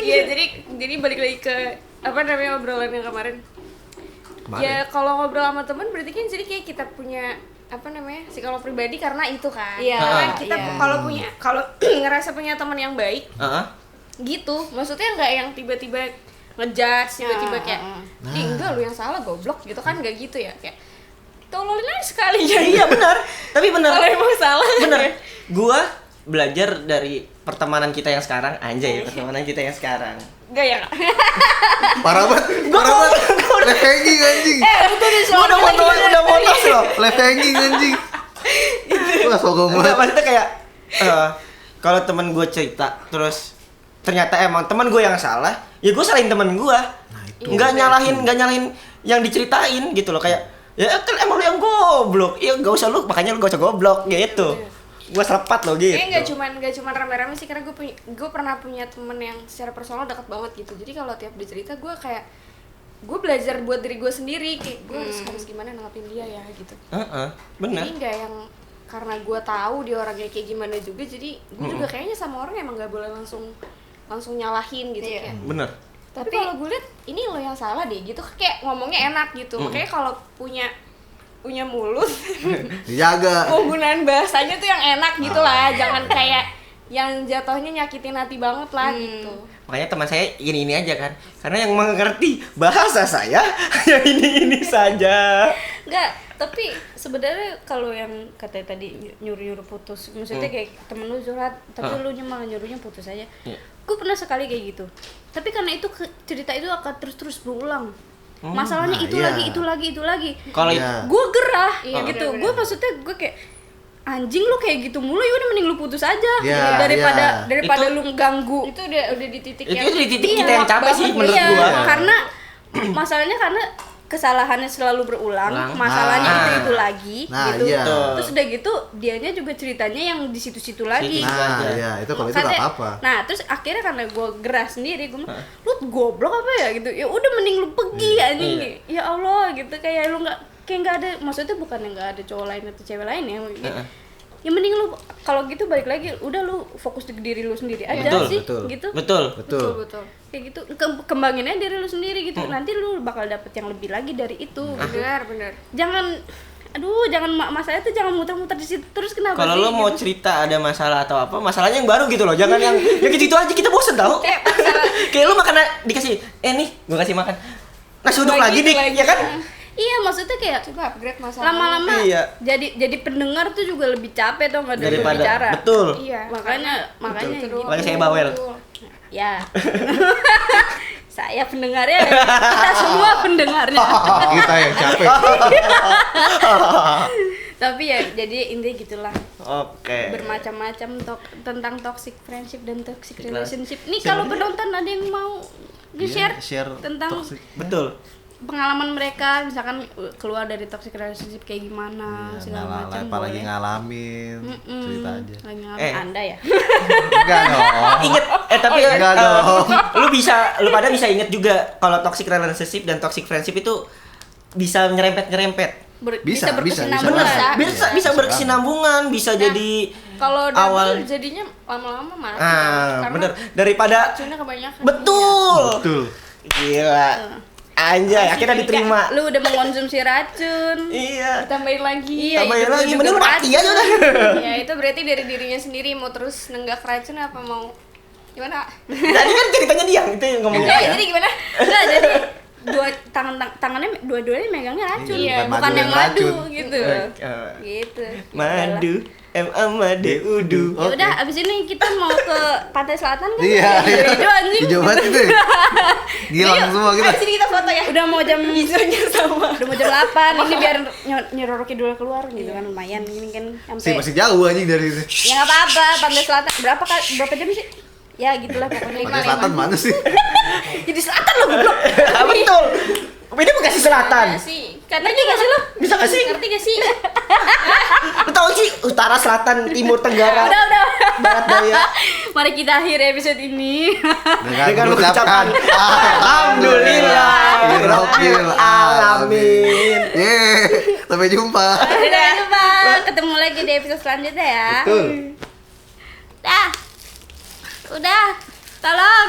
Iya, jadi balik lagi ke apa namanya obrolan yang kemarin. Ya kalau ngobrol sama temen berarti kan jadi kayak kita punya apa namanya psikolog pribadi karena itu kan. Iya, Karena kita iya. kalau ngerasa punya teman yang baik Heeh. gitu, maksudnya nggak yang tiba-tiba ngejudge, tiba-tiba kayak enggak lu yang salah goblok gitu kan, nggak gitu ya, kayak tololin aja sekali ya. Iya benar. Tapi benar. Kalau emang salah. Benar. Gua belajar dari pertemanan kita yang sekarang, anjay, pertemanan kita yang sekarang. Enggak ya, Kak? Parah banget. Left hanging anjing. Gua udah motos loh. Left hanging anjing. Wah, sogong Enggak, banget. maksudnya kayak kalau temen gue cerita terus ternyata emang temen gue yang salah, ya gue salahin temen gue. Nah, itu. Nggak nyalahin yang diceritain gitu loh, kayak ya kan emang lu yang goblok. Ya enggak usah lu, makanya lu gak usah goblok gitu. Gue selepat loh gitu. Kayaknya nggak cuman rame-rame sih, karena gue pernah punya temen yang secara personal dekat banget gitu. Jadi kalau tiap dia cerita gue kayak gue belajar buat diri gue sendiri, kayak gue harus gimana nanggapin dia ya gitu. Bener. Jadi nggak yang karena gue tahu dia orangnya kayak gimana juga, jadi gue juga kayaknya sama orang emang nggak boleh langsung nyalahin gitu. Iya. Kayak Bener. tapi kalau gue liat ini lo yang salah deh gitu, kayak ngomongnya enak gitu. Makanya kalau punya mulut Dijaga. penggunaan bahasanya tuh yang enak gitu lah, jangan kayak yang jatuhnya nyakitin hati banget lah gitu. Makanya teman saya ini aja kan, karena yang mengerti bahasa saya hanya ini saja. Enggak, tapi sebenarnya kalau yang katanya tadi nyuruh putus, maksudnya kayak temen lu curhat, tapi lu malah nyuruhnya putus aja. Gue pernah sekali kayak gitu. Tapi karena itu cerita itu akan terus berulang. Masalahnya nah, itu iya. lagi, itu lagi. Kalau Iya. Gue gerah Iya, gitu. bener-bener. Gue maksudnya gue kayak anjing lu kayak gitu mulu, ya udah mending lu putus aja Iya, daripada Itu- lu ganggu. Itu udah di titik itu yang di titik Iya, kita yang capek sih banget, menurut iya, gua. karena masalahnya karena kesalahannya selalu berulang, Ulang. masalahnya Nah. itu lagi Nah, gitu. iya. Terus udah gitu dianya juga ceritanya yang di situ-situ lagi. Situ. Nah, aja. iya, itu kalau itu Katanya- enggak apa-apa. Nah, terus akhirnya karena gue gerah sendiri, gue bilang, lu goblok apa ya gitu. Ya udah mending lu pergi anjing. Iya. Ya Allah gitu, kayak lu nggak ada, maksudnya bukan yang nggak ada cowok lain atau cewek lain ya. Gitu. Ya mending lu kalau gitu balik lagi, udah lu fokus di diri lu sendiri aja Betul, sih betul. gitu. Betul. Betul. betul. Kayak gitu, kembangin aja diri lu sendiri gitu. Nanti lu bakal dapet yang lebih lagi dari itu. Gitu. Benar. Jangan masalahnya tuh jangan muter-muter di situ terus, kenapa Kalau sih? lo mau gitu. cerita ada masalah atau apa, masalahnya yang baru gitu loh. Jangan yang gitu aja, kita bosen tau. Kayak lu makan dikasih, nih gua kasih makan. Nasi uduk lagi nih, ya kan? Iya, maksudnya kayak Coba upgrade masalah. lama-lama Iya. jadi pendengar tuh juga lebih capek tau nggak dari Daripada bicara. betul. Iya. Makanya gitu. Makanya saya bawel. Ya. Saya pendengarnya, kita semua pendengarnya. Kita yang capek. Tapi ya jadi intinya gitulah. Oke. Bermacam-macam tentang toxic friendship dan toxic relationship. Nih kalau penonton ada yang mau di-share Iya, share tentang toxic. Betul. pengalaman mereka, misalkan keluar dari toxic relationship kayak gimana, segala macam. Apalagi ngalamin cerita aja. Lagi ngalamin Anda ya. Enggak dong. Ingat tapi Enggak dong. lu pada bisa inget juga kalau toxic relationship dan toxic friendship itu bisa nyerempet. Bisa berkesinambungan. Bisa berkesinambungan, bisa jadi Kalau awal double jadinya lama-lama mati. ah Karena bener daripada racunnya kebanyakan. betul gila anjay akhirnya diterima Lu udah mengkonsumsi racun. iya Tambahin lagi. Iya, tambahin itu lagi juga mending lu mati aja udah Ya itu berarti dari dirinya sendiri mau terus nenggak racun apa mau gimana? tadi kan ceritanya dia itu yang ngomongnya Ya, dia. jadi gimana? Enggak, jadi tangannya dua-duanya megangnya racun. Iya, bukan yang madu gitu. Eh, Gitu. madu udu Ya udah, abis ini kita mau ke pantai selatan kan? Iya. Hijau anjing. Hijau banget itu. Gilang semua kita. Ayo sini kita foto ya. Udah mau jam Hijaunya sama. udah mau jam 8. Ini biar nyeroroki dulu keluar gitu kan, lumayan ini kan sampai. Masih jauh anjing dari itu. Ya enggak apa-apa, pantai selatan. Berapa jam sih? Ya gitulah pokoknya. Pantai Selatan mana sih? Jadi selatan lo goblok. ah, betul ini Bekasi Selatan Iya sih. Katanya gak sih lo? bisa gak sih Ngerti gak sih? lu tau sih utara selatan timur tenggara Udah. barat daya Mari kita akhiri episode ini. dengan mengucapkan alhamdulillah Rabbil alamin Yeay, sampai jumpa. Dadah, jumpa. Ketemu lagi di episode selanjutnya ya. betul Dah. Udah. Tolong.